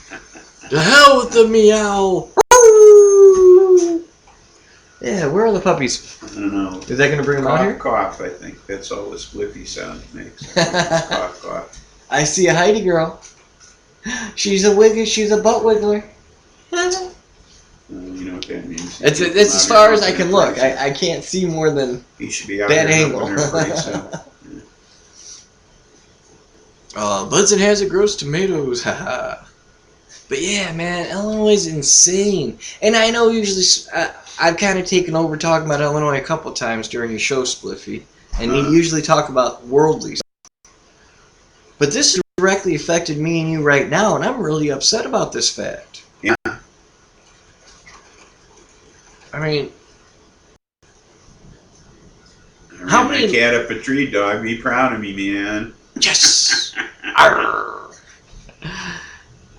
The hell with the meow. Yeah, where are the puppies? I don't know. Is that going to bring them out here? Cough, I think. That's all the spliffy sound makes. Cough, cough. I see a Heidi girl. She's a wigger. She's a butt wiggler. You know what that means. It's as far as I can look. I can't see more than he should be out that here angle. Yeah. Budson has it grows tomatoes. Haha. But yeah, man, Illinois is insane. And I know usually I've kind of taken over talking about Illinois a couple times during your show, Spliffy. And you usually talk about worldly stuff. But this has directly affected me and you right now, and I'm really upset about this fact. Yeah. I mean, I ran my cat up a tree, dog. Be proud of me, man. Yes!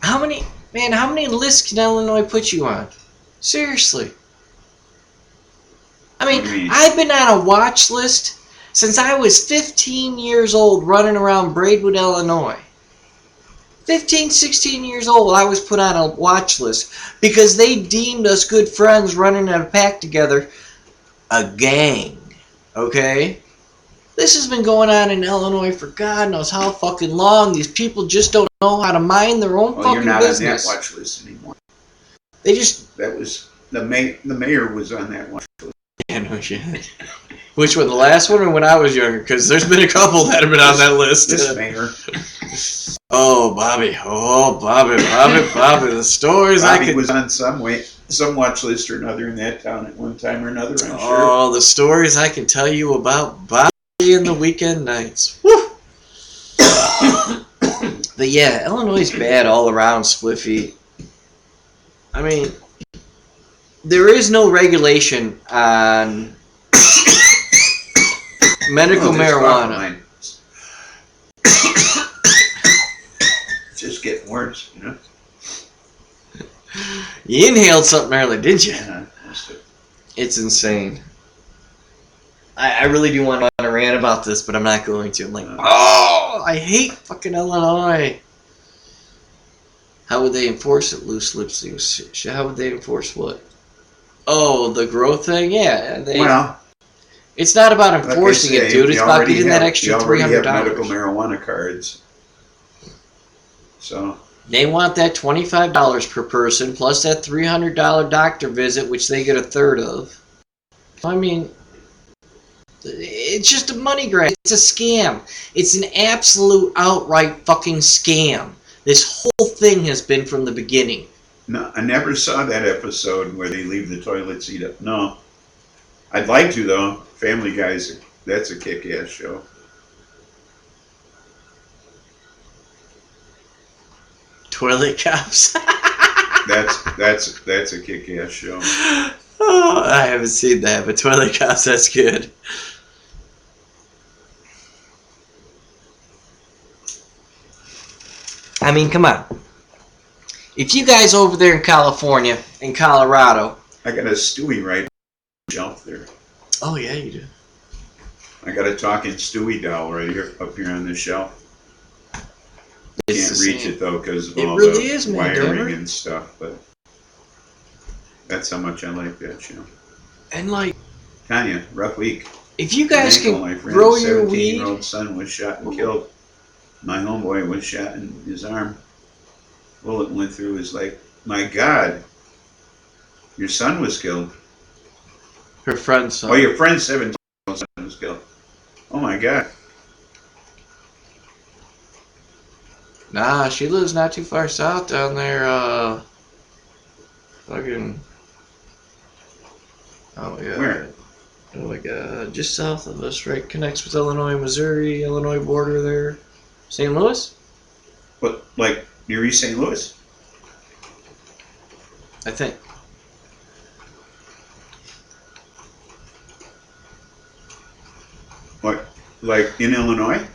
How many lists can Illinois put you on? Seriously. I mean, I've been on a watch list since I was 15 years old running around Braidwood, Illinois. 15, 16 years old, I was put on a watch list because they deemed us good friends running in a pack together. A gang. Okay? This has been going on in Illinois for God knows how fucking long. These people just don't know how to mind their own fucking business. You're not on that watch list anymore. They just... That was... The mayor was on that watch list. Yeah, no shit. Which one, the last one or when I was younger? Because there's been a couple that have been on that list. This mayor. Oh, Bobby. Oh, Bobby. The stories Bobby I could... was on some watch list or another in that town at one time or another, I'm sure. Oh, the stories I can tell you about Bobby in the weekend nights. Woo! But yeah, Illinois is bad all around, Spliffy. I mean, there is no regulation on medical marijuana. It's just getting worse, you know? You inhaled something early, didn't you? Yeah, must have. It's insane. I really do want to rant about this, but I'm not going to. I'm like, oh, I hate fucking Illinois. How would they enforce it? Loose lips things. How would they enforce what? Oh, the growth thing? Yeah. Well, it's not about enforcing it, dude. It's about getting that extra $300. You already have medical marijuana cards. So they want that $25 per person plus that $300 doctor visit, which they get a third of. I mean, It's just a money grab. It's a scam. It's an absolute outright fucking scam. This whole thing has been from the beginning. No, I never saw that episode where they leave the toilet seat up. No, I'd like to though. Family Guy's that's a kick-ass show. Toilet cops. That's a kick-ass show. Oh, I haven't seen that, but toilet cops, that's good. I mean, come on. If you guys over there in California, in Colorado. I got a Stewie right on the shelf there. Oh, yeah, you do. I got a talking Stewie doll right here up here on the shelf. It's Can't the reach same. it though because of It all really the is, man, wiring Deborah. and stuff. But that's how much I like that show. And, like, Tanya, rough week. if you guys Ankle, can my friend, grow your weed. 17-year-old son was shot and killed. My homeboy was shot in his arm. Bullet went through his leg. My God, your son was killed. Her friend's son. Oh, your friend's 17-year-old son was killed. Oh my God. Nah, she lives not too far south down there, fucking, oh my God. Where? Oh my God, just south of us, right? Connects with Illinois, Missouri, Illinois border there. St. Louis? What, like near East St. Louis? I think. What, like in Illinois?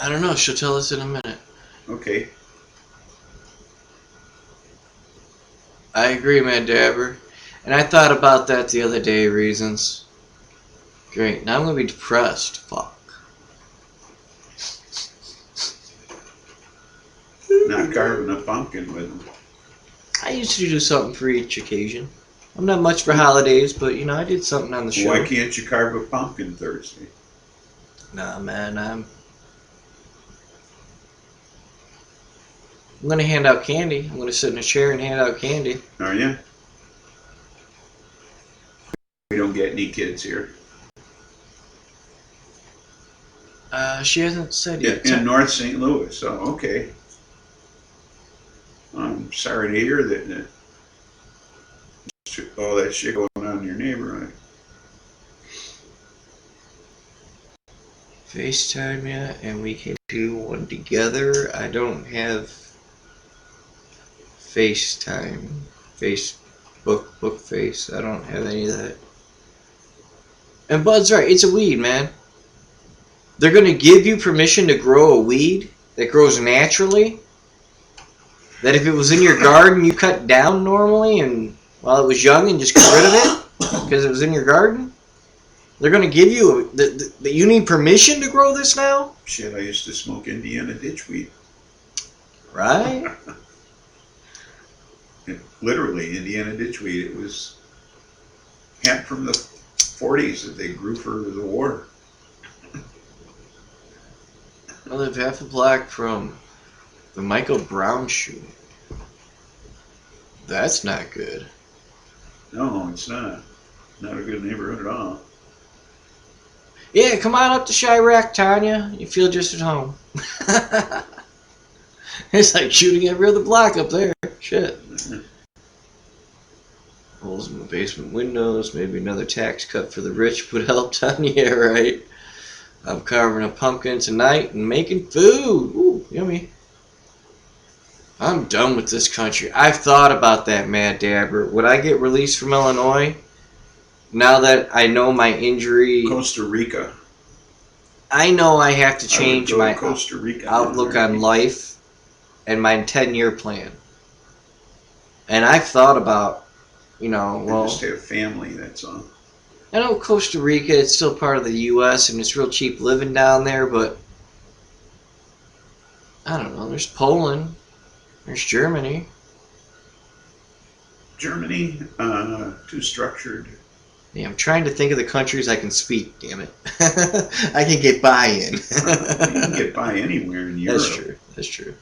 I don't know, she'll tell us in a minute. Okay. I agree, man, Dabber. And I thought about that the other day, reasons. Great, now I'm gonna be depressed. Fuck. Not carving a pumpkin with them. I used to do something for each occasion. I'm not much for holidays, but you know, I did something on the show. Why can't you carve a pumpkin Thursday? Nah, man, I'm gonna hand out candy. I'm gonna sit in a chair and hand out candy. Are you? We don't get any kids here. She hasn't said Yeah, yet. in North St. Louis. So okay. I'm sorry to hear that. All that shit going on in your neighborhood. FaceTime ya, and we can do one together. I don't have FaceTime, book face. I don't have any of that. And Bud's right. It's a weed, man. They're gonna give you permission to grow a weed that grows naturally. That if it was in your garden, you cut down normally, and while it was young, and just get rid of it because it was in your garden. They're gonna give you that you need permission to grow this now. Shit, I used to smoke Indiana ditchweed. Right? Literally, Indiana ditchweed. It was hemp from the 40s that they grew for the war. I live half a block from the Michael Brown shoe. That's not good. No, it's not. Not a good neighborhood at all. Yeah, come on up to Chirac, Tanya. You feel just at home. It's like shooting every other block up there. Shit. Holes in the basement windows. Maybe another tax cut for the rich would help, Tanya, right? I'm carving a pumpkin tonight and making food. Ooh, yummy. I'm done with this country. I've thought about that, Mad Dabber. Would I get released from Illinois? Now that I know my injury, Costa Rica. I know I have to change my Costa Rica outlook on life and my 10-year plan. And I've thought about, well, just have family, that's all. I know Costa Rica, it's still part of the U.S. and it's real cheap living down there, but I don't know. There's Poland. There's Germany. Germany, too structured. Yeah, I'm trying to think of the countries I can speak, damn it. I can get by in. You can get by anywhere in Europe. That's true. That's true.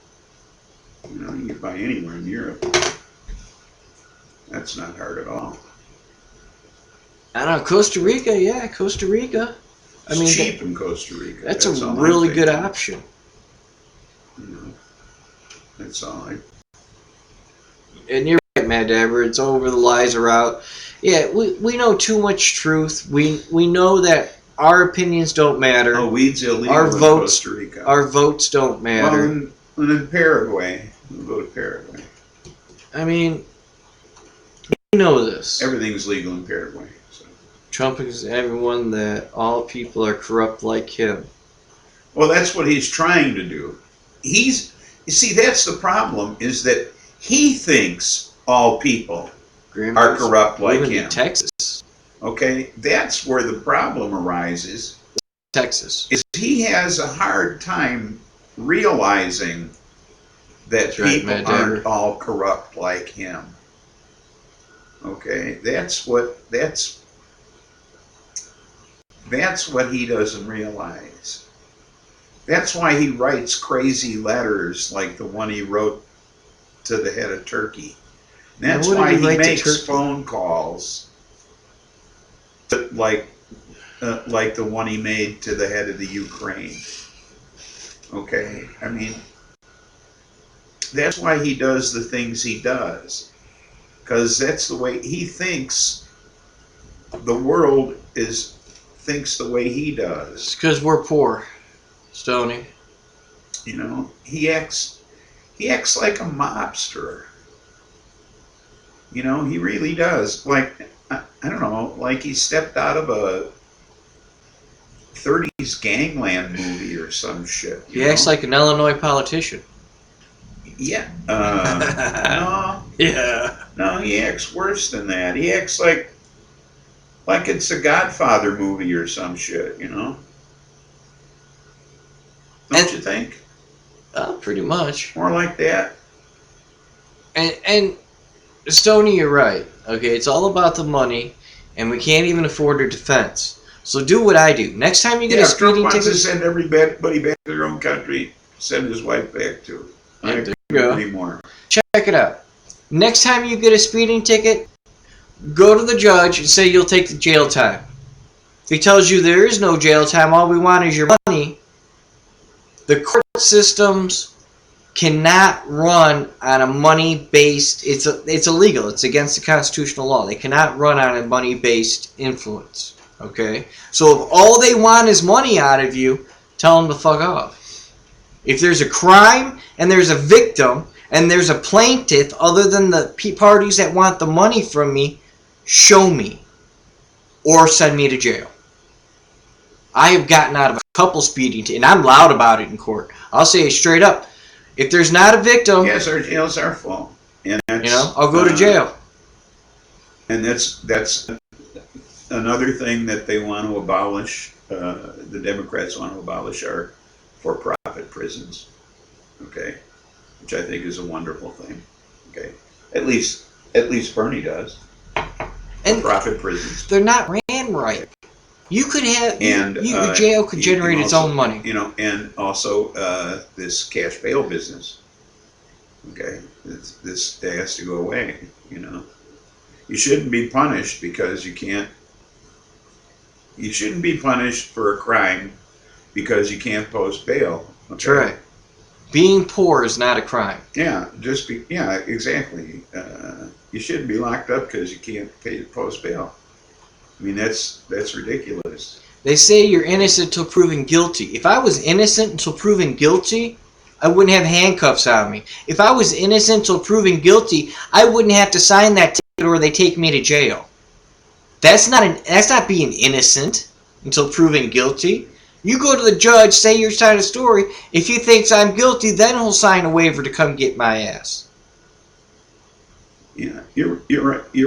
You can get by anywhere in Europe. That's not hard at all. I don't know, Costa Rica, yeah, Costa Rica. I It's mean, cheap in Costa Rica. that's all a I'm really good thinking. option. You know, that's all. And you're right, Mad Dabber. It's over. The lies are out. Yeah, we know too much truth. We know that our opinions don't matter. Oh, weed's illegal Our in votes, Costa Rica. our votes don't Well, matter. in Paraguay, we'll go to Paraguay. I mean, we know this. Everything's legal in Paraguay. So. Trump is everyone that all people are corrupt like him. Well, that's what he's trying to do. You see, that's the problem, is that he thinks all people are corrupt like moving him. to Texas. Okay, that's where the problem arises. Texas. Is he has a hard time realizing that That's right, people Mad aren't Dabber. all corrupt like him. Okay, that's what he doesn't realize. That's why he writes crazy letters like the one he wrote to the head of Turkey. That's why he makes phone calls like the one he made to the head of the Ukraine. Okay, I mean, that's why he does the things he does, because that's the way he thinks. The world thinks the way he does. It's because we're poor, Stoney. You know, he acts like a mobster. You know, he really does. Like, I don't know, like he stepped out of a 30s gangland movie or some shit. He acts like an Illinois politician. Yeah. No. Yeah. No, he acts worse than that. He acts like it's a Godfather movie or some shit, you know? Don't you think? Pretty much. More like that. And Stoney, you're right. Okay, it's all about the money, and we can't even afford a defense. So do what I do. Next time you get a speeding Trump wants ticket, to send everybody back to their own country. Send his wife back too. Yeah, there you go. Anymore. Check it out. Next time you get a speeding ticket, go to the judge and say you'll take the jail time. If he tells you there is no jail time, all we want is your money, the court systems cannot run on a money-based, it's illegal. It's against the constitutional law. They cannot run on a money-based influence. Okay? So if all they want is money out of you, tell them to fuck off. If there's a crime and there's a victim and there's a plaintiff other than the parties that want the money from me, show me or send me to jail. I have gotten out of a couple speeding tickets, and I'm loud about it in court. I'll say it straight up. If there's not a victim, yes, our jail's our fault, and I'll go to jail. And that's another thing that they want to abolish. The Democrats want to abolish our for-profit prisons. Okay, which I think is a wonderful thing. Okay, at least Bernie does. And for-profit prisons. They're not ran right. You could have, the jail could generate its own money. You know, and also this cash bail business. Okay, this has to go away. You know, you shouldn't be punished because you can't. You shouldn't be punished for a crime because you can't post bail. Okay? That's right. Being poor is not a crime. Yeah, exactly. You shouldn't be locked up because you can't pay to post bail. I mean, that's ridiculous. They say you're innocent until proven guilty. If I was innocent until proven guilty, I wouldn't have handcuffs on me. If I was innocent until proven guilty, I wouldn't have to sign that ticket or they take me to jail. That's not being innocent until proven guilty. You go to the judge, say your side of the story. If he thinks I'm guilty, then he'll sign a waiver to come get my ass. Yeah, you're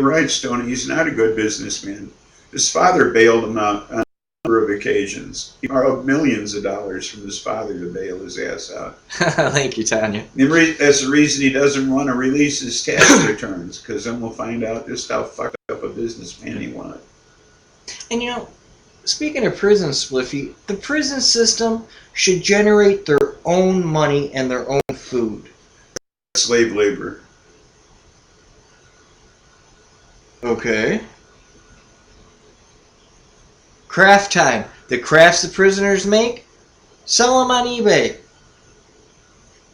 right, Stoney. He's not a good businessman. His father bailed him out on a number of occasions. He borrowed millions of dollars from his father to bail his ass out. Thank you, Tanya. That's the reason he doesn't want to release his tax returns, because then we'll find out just how fucked up a businessman he was. And you know, speaking of prison, Spliffy, the prison system should generate their own money and their own food. Slave labor. Okay. Craft time. The crafts the prisoners make, sell them on eBay.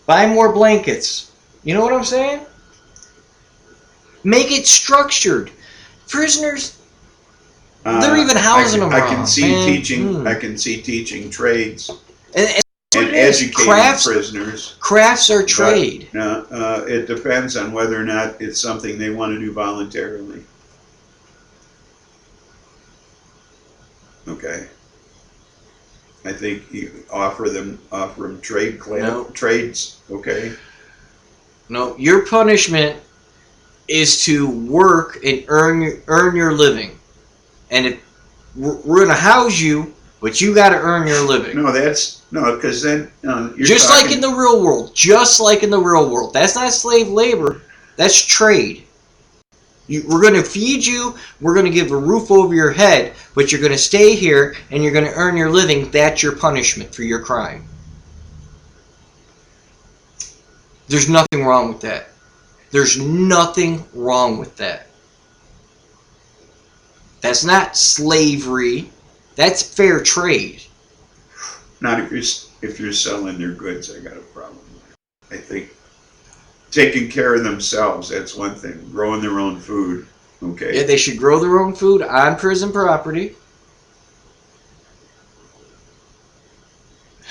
Buy more blankets. You know what I'm saying? Make it structured. Prisoners, they're even housing them wrong. I can see man. teaching. I can see teaching trades And educating crafts, prisoners. Crafts are trade. But, it depends on whether or not it's something they want to do voluntarily. Okay. I think you offer them trades. Okay. No, your punishment is to work and earn your living, and if we're gonna house you, but you got to earn your living. No, because then you're just talking, like in the real world. Just like in the real world. That's not slave labor. That's trade. We're going to feed you. We're going to give a roof over your head, but you're going to stay here and you're going to earn your living. That's your punishment for your crime. There's nothing wrong with that. There's nothing wrong with that. That's not slavery. That's fair trade. Not if you're selling their goods, I got a problem. I think taking care of themselves, that's one thing. Growing their own food, okay. Yeah, they should grow their own food on prison property.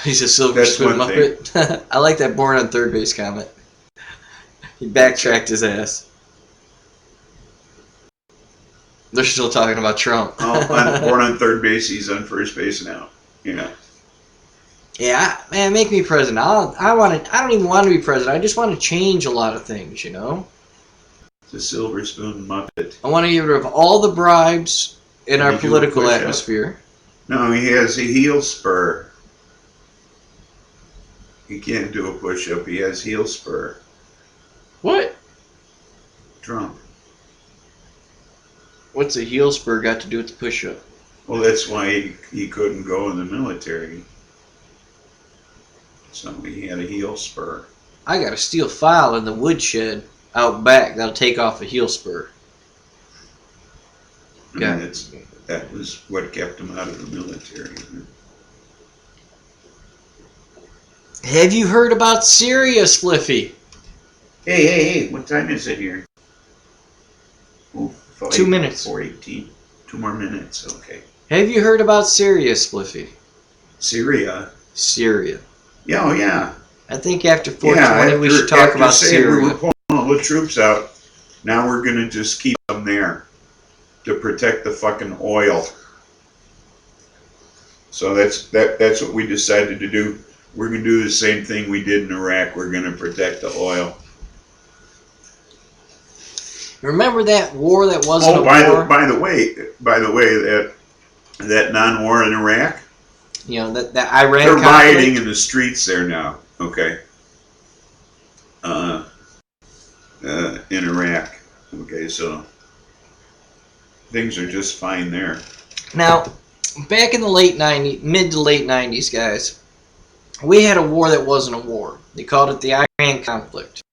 He's a silver spoon muppet. I like that born on third base comment. He backtracked his ass. They're still talking about Trump. Born on third base, he's on first base now. Yeah. Yeah, man, make me president. I don't even want to be president. I just want to change a lot of things, you know? It's a silver spoon muppet. I want to get rid of all the bribes in our political atmosphere. No, he has a heel spur. He can't do a push-up. He has heel spur. What? Trump. What's a heel spur got to do with the push-up? Well, that's why he couldn't go in the military. So he had a heel spur. I got a steel file in the woodshed out back that'll take off a heel spur. Yeah, that was what kept him out of the military. Have you heard about Syria, Spliffy? Hey, what time is it here? Oh, 2 minutes. 4:18. 2 more minutes, okay. Have you heard about Syria, Spliffy? Syria? Syria. Yeah, oh yeah. I think after 420 we should talk about Syria. We were pulling all the troops out. Now we're going to just keep them there to protect the fucking oil. So that's what we decided to do. We're going to do the same thing we did in Iraq. We're going to protect the oil. Remember that war that wasn't a war? By the way, that non-war in Iraq? You know, that Iran They're conflict? rioting in the streets there now, okay? In Iraq. Okay, so things are just fine there. Now, back in the mid to late 90s, guys, we had a war that wasn't a war. They called it the Iran conflict.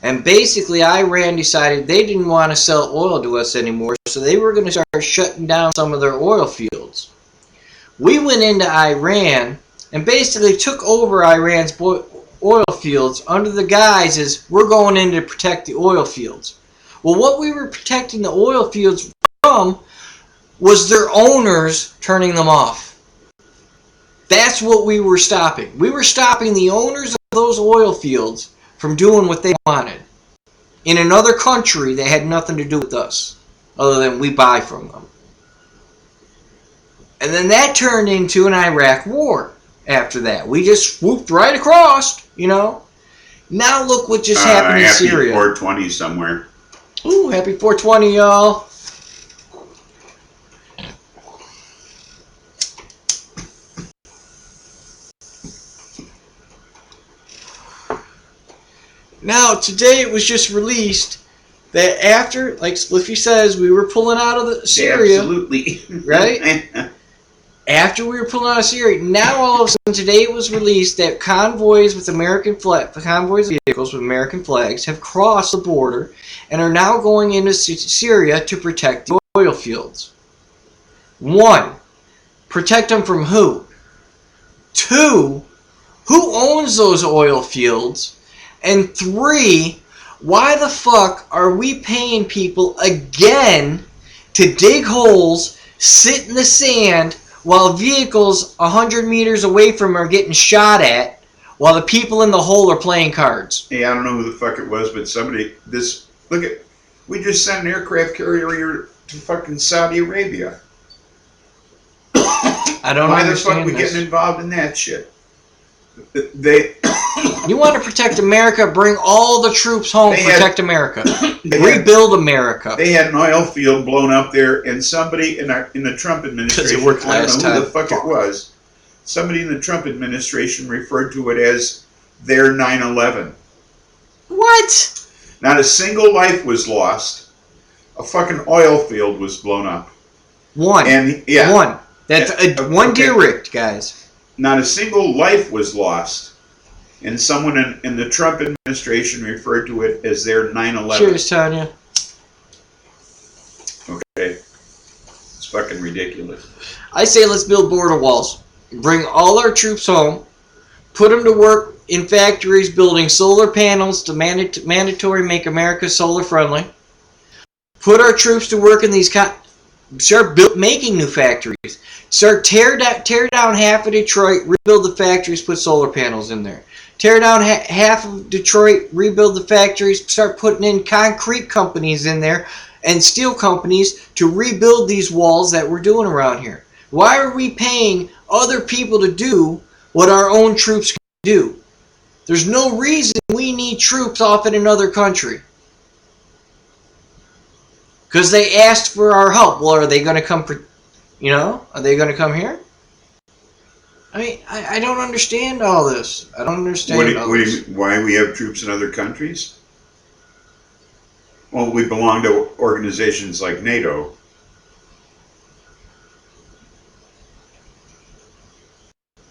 And basically, Iran decided they didn't want to sell oil to us anymore, so they were going to start shutting down some of their oil fields. We went into Iran and basically took over Iran's oil fields under the guise as we're going in to protect the oil fields. Well, what we were protecting the oil fields from was their owners turning them off. That's what we were stopping. We were stopping the owners of those oil fields from doing what they wanted. In another country, they had nothing to do with us, other than we buy from them. And then that turned into an Iraq war after that. We just swooped right across, you know. Now look what just happened in Syria. Happy 420 somewhere. Ooh, happy 420, y'all. Now, today it was just released that after, like Spliffy says, we were pulling out of Syria. Absolutely. Right? After we were pulling out of Syria, now all of a sudden today it was released that convoys of vehicles with American flags have crossed the border and are now going into Syria to protect the oil fields. One, Protect them from who? 2, who owns those oil fields? And 3, why the fuck are we paying people again to dig holes, sit in the sand, while vehicles 100 meters away from them are getting shot at, while the people in the hole are playing cards? Hey, I don't know who the fuck it was, but we just sent an aircraft carrier here to fucking Saudi Arabia. I don't Why understand the fuck we this. getting involved in that shit? You want to protect America? Bring all the troops home. Protect America. Rebuild America. They had an oil field blown up there, and somebody in the Trump administration, I don't know who the fuck it was, somebody in the Trump administration referred to it as their 9/11. What? Not a single life was lost. A fucking oil field was blown up. One. That's one okay. derrick, guys. Not a single life was lost. And someone in the Trump administration referred to it as their 9/11. Cheers, Tanya. Okay. It's fucking ridiculous. I say let's build border walls. Bring all our troops home. Put them to work in factories building solar panels to mandatory make America solar friendly. Put our troops to work in these... Start making new factories. Start tear down half of Detroit, rebuild the factories, put solar panels in there. Tear down half of Detroit, rebuild the factories, start putting in concrete companies in there and steel companies to rebuild these walls that we're doing around here. Why are we paying other people to do what our own troops can do? There's no reason we need troops off in another country. Because they asked for our help. Well, are they going to come, are they going to come here? I mean, I don't understand all this. I don't understand why we have troops in other countries? Well, we belong to organizations like NATO.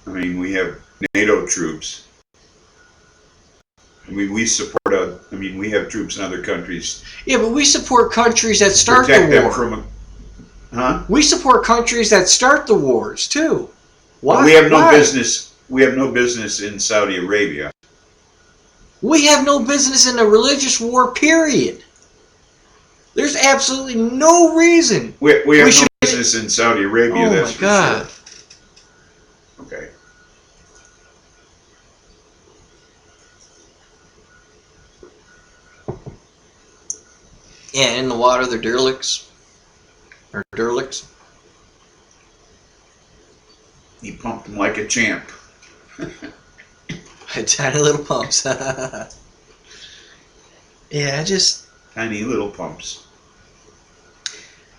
I mean, we have NATO troops. I mean, we have troops in other countries. Yeah, but we support countries that start the war. We support countries that start the wars too. Why? Well, we have no business. We have no business in Saudi Arabia. We have no business in a religious war. Period. There's absolutely no reason. We have no business in Saudi Arabia. That's for sure. Okay. Yeah, in the water, they're derelicts. Or derelicts. He pumped them like a champ. Tiny little pumps. Yeah, Tiny little pumps.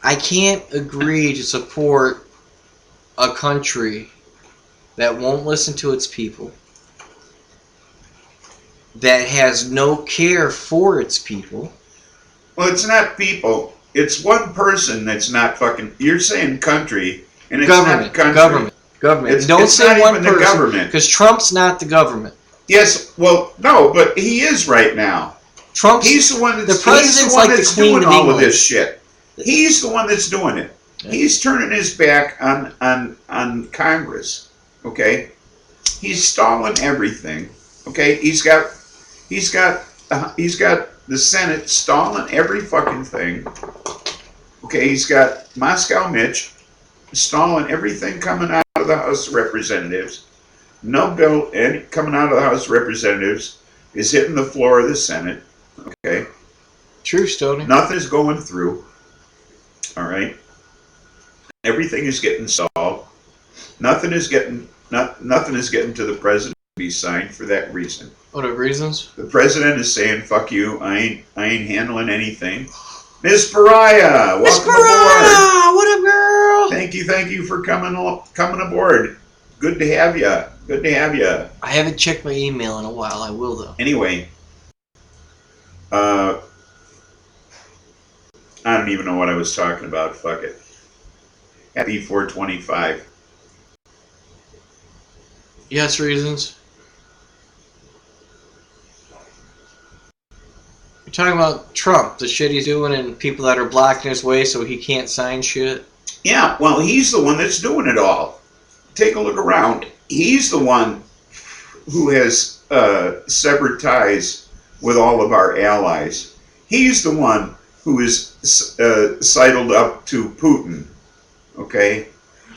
I can't agree to support a country that won't listen to its people, that has no care for its people. Well, it's not people. It's one person that's not fucking... You're saying country, and it's not country. Government. Don't say one person, because Trump's not the government. Yes, well, no, but he is right now. He's the one that's doing all of this shit. He's the one that's doing it. Yeah. He's turning his back on Congress. Okay, he's stalling everything. Okay, he's got the Senate stalling every fucking thing. Okay, he's got Moscow Mitch stalling everything coming out of the House of Representatives. No bill coming out of the House of Representatives is hitting the floor of the Senate. Okay. True, Stoney. Nothing's going through. All right. Everything is getting solved. Nothing is getting to the president to be signed for that reason. What are reasons? The president is saying, "Fuck you. I ain't handling anything." Miss Pariah, welcome aboard. What up, girl? Thank you for coming aboard. Good to have you. I haven't checked my email in a while. I will though. Anyway, I don't even know what I was talking about. Fuck it. Happy 425. Yes, reasons. You're talking about Trump, the shit he's doing, and people that are blocking his way so he can't sign shit. Yeah, well, he's the one that's doing it all. Take a look around. He's the one who has severed ties with all of our allies. He's the one who is sidled up to Putin. Okay?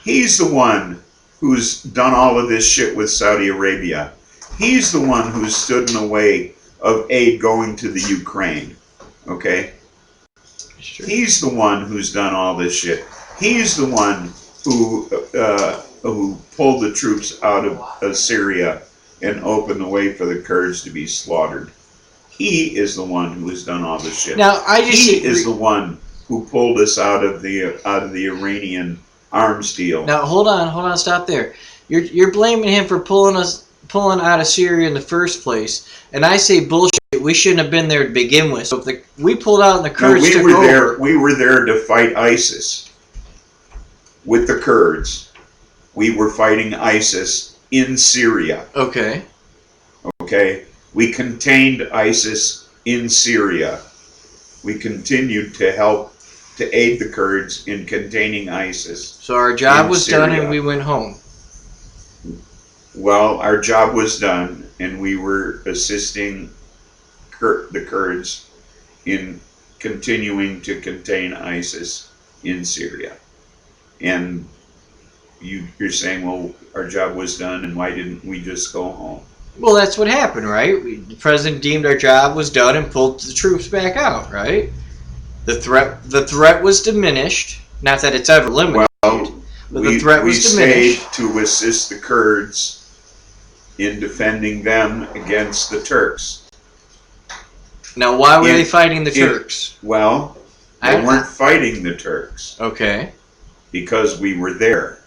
He's the one who's done all of this shit with Saudi Arabia. He's the one who's stood in the way of aid going to the Ukraine. Okay? Sure. He's the one who's done all this shit. He's the one who pulled the troops out of Syria and opened the way for the Kurds to be slaughtered. He is the one who has done all this shit. Now, he is the one who pulled us out of the Iranian arms deal. Now, hold on, stop there. You're blaming him for pulling out of Syria in the first place, and I say bullshit. We shouldn't have been there to begin with. So if we pulled out and the Kurds took over, we were there to fight ISIS with the Kurds. We were fighting ISIS in Syria. Okay. Okay. We contained ISIS in Syria. We continued to help to aid the Kurds in containing ISIS. So our job was done and we went home. Well, our job was done and we were assisting the Kurds in continuing to contain ISIS in Syria. And you're saying, well, our job was done and why didn't we just go home? Well, that's what happened, right? The president deemed our job was done and pulled the troops back out, right? The threat was diminished. Not that it's ever eliminated, but the threat was diminished. We stayed to assist the Kurds in defending them against the Turks. Now, why were they fighting the Turks? Well, they weren't fighting the Turks. Okay. Because we were there.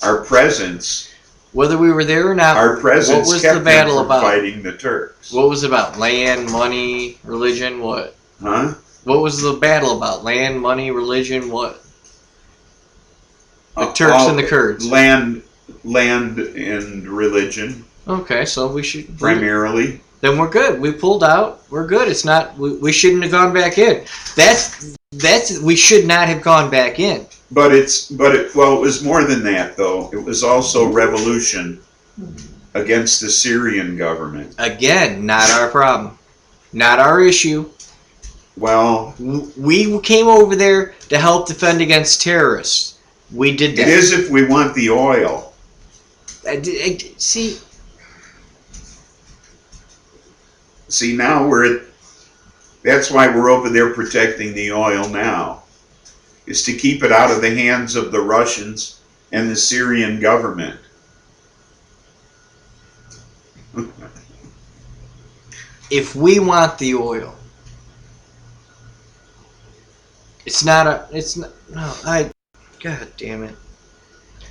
Our presence... Whether we were there or not, our presence what was kept the battle them from about? Fighting the Turks. What was it about? Land, money, religion, what? Huh? What was the battle about? Land, money, religion, what? The Turks and the Kurds. Land and religion. Okay, so we should... Primarily. Then we're good. We pulled out. We're good. It's not... We shouldn't have gone back in. That's... We should not have gone back in. Well, it was more than that, though. It was also revolution against the Syrian government. Again, not our problem. Not our issue. Well... We came over there to help defend against terrorists. We did that. It is if we want the oil. See... See, now that's why we're over there protecting the oil now, is to keep it out of the hands of the Russians and the Syrian government. If we want the oil, God damn it.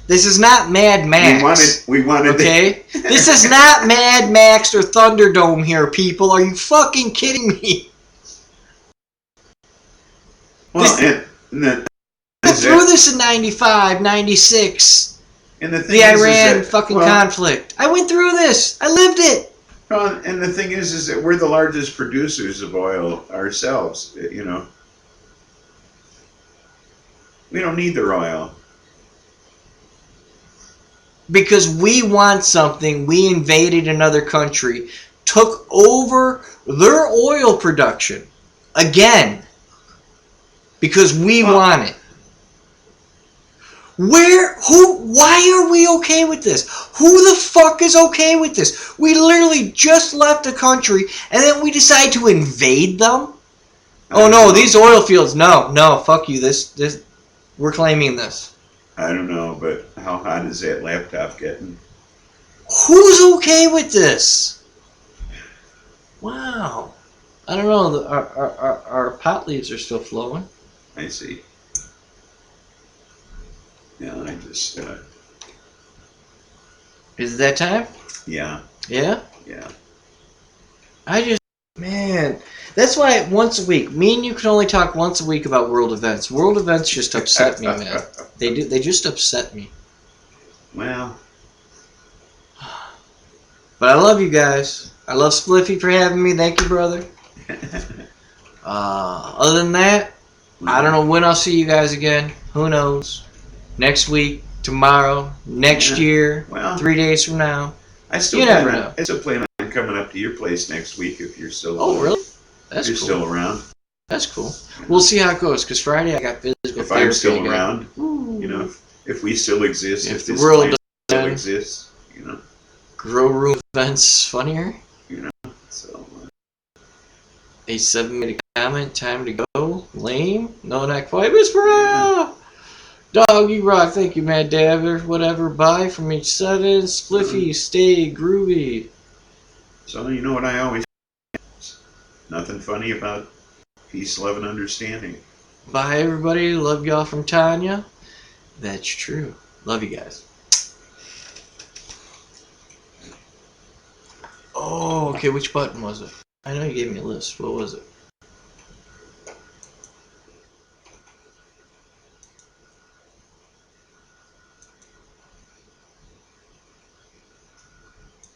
This is not Mad Max. We wanted okay? This is not Mad Max or Thunderdome here, people. Are you fucking kidding me? Well, I threw this in 95, 96. And the Iran fucking conflict. I went through this. I lived it. Well, and the thing is that we're the largest producers of oil ourselves, you know. We don't need their oil. Because we want something, we invaded another country, took over their oil production again, because we want it. Why are we okay with this? Who the fuck is okay with this? We literally just left the country and then we decide to invade them? Oh no, these oil fields, no, fuck you, this, we're claiming this. I don't know, but how hot is that laptop getting? Who's okay with this? Wow. I don't know. Our pot leaves are still flowing. I see. Yeah, I just... Is it that time? Yeah. Yeah? Yeah. Man, that's why once a week, me and you can only talk once a week about world events. World events just upset me, man. They just upset me. Well. But I love you guys. I love Spliffy for having me. Thank you, brother. Other than that, I don't know when I'll see you guys again. Who knows? Next week, tomorrow, next year, well, 3 days from now. I still You plan never on, know. I still plan on coming up to your place next week if you're still. Oh, really? That's you're cool. still around. That's cool. We'll see how it goes. Because Friday I got physical If therapy I'm still again. around, you know, if we still exist, If if the this world place still doesn't exists, you know. Grow room events funnier. You know, so. 87 made a comment. Time to go. Lame. No, not quite. Whisperer. Dog, you rock. Thank you, Mad Dabber. Whatever. Bye from each 7. Spliffy, stay groovy. So you know what I always. Nothing funny about peace, love, and understanding. Bye, everybody. Love y'all from Tanya. That's true. Love you guys. Oh, okay. Which button was it? I know you gave me a list. What was it?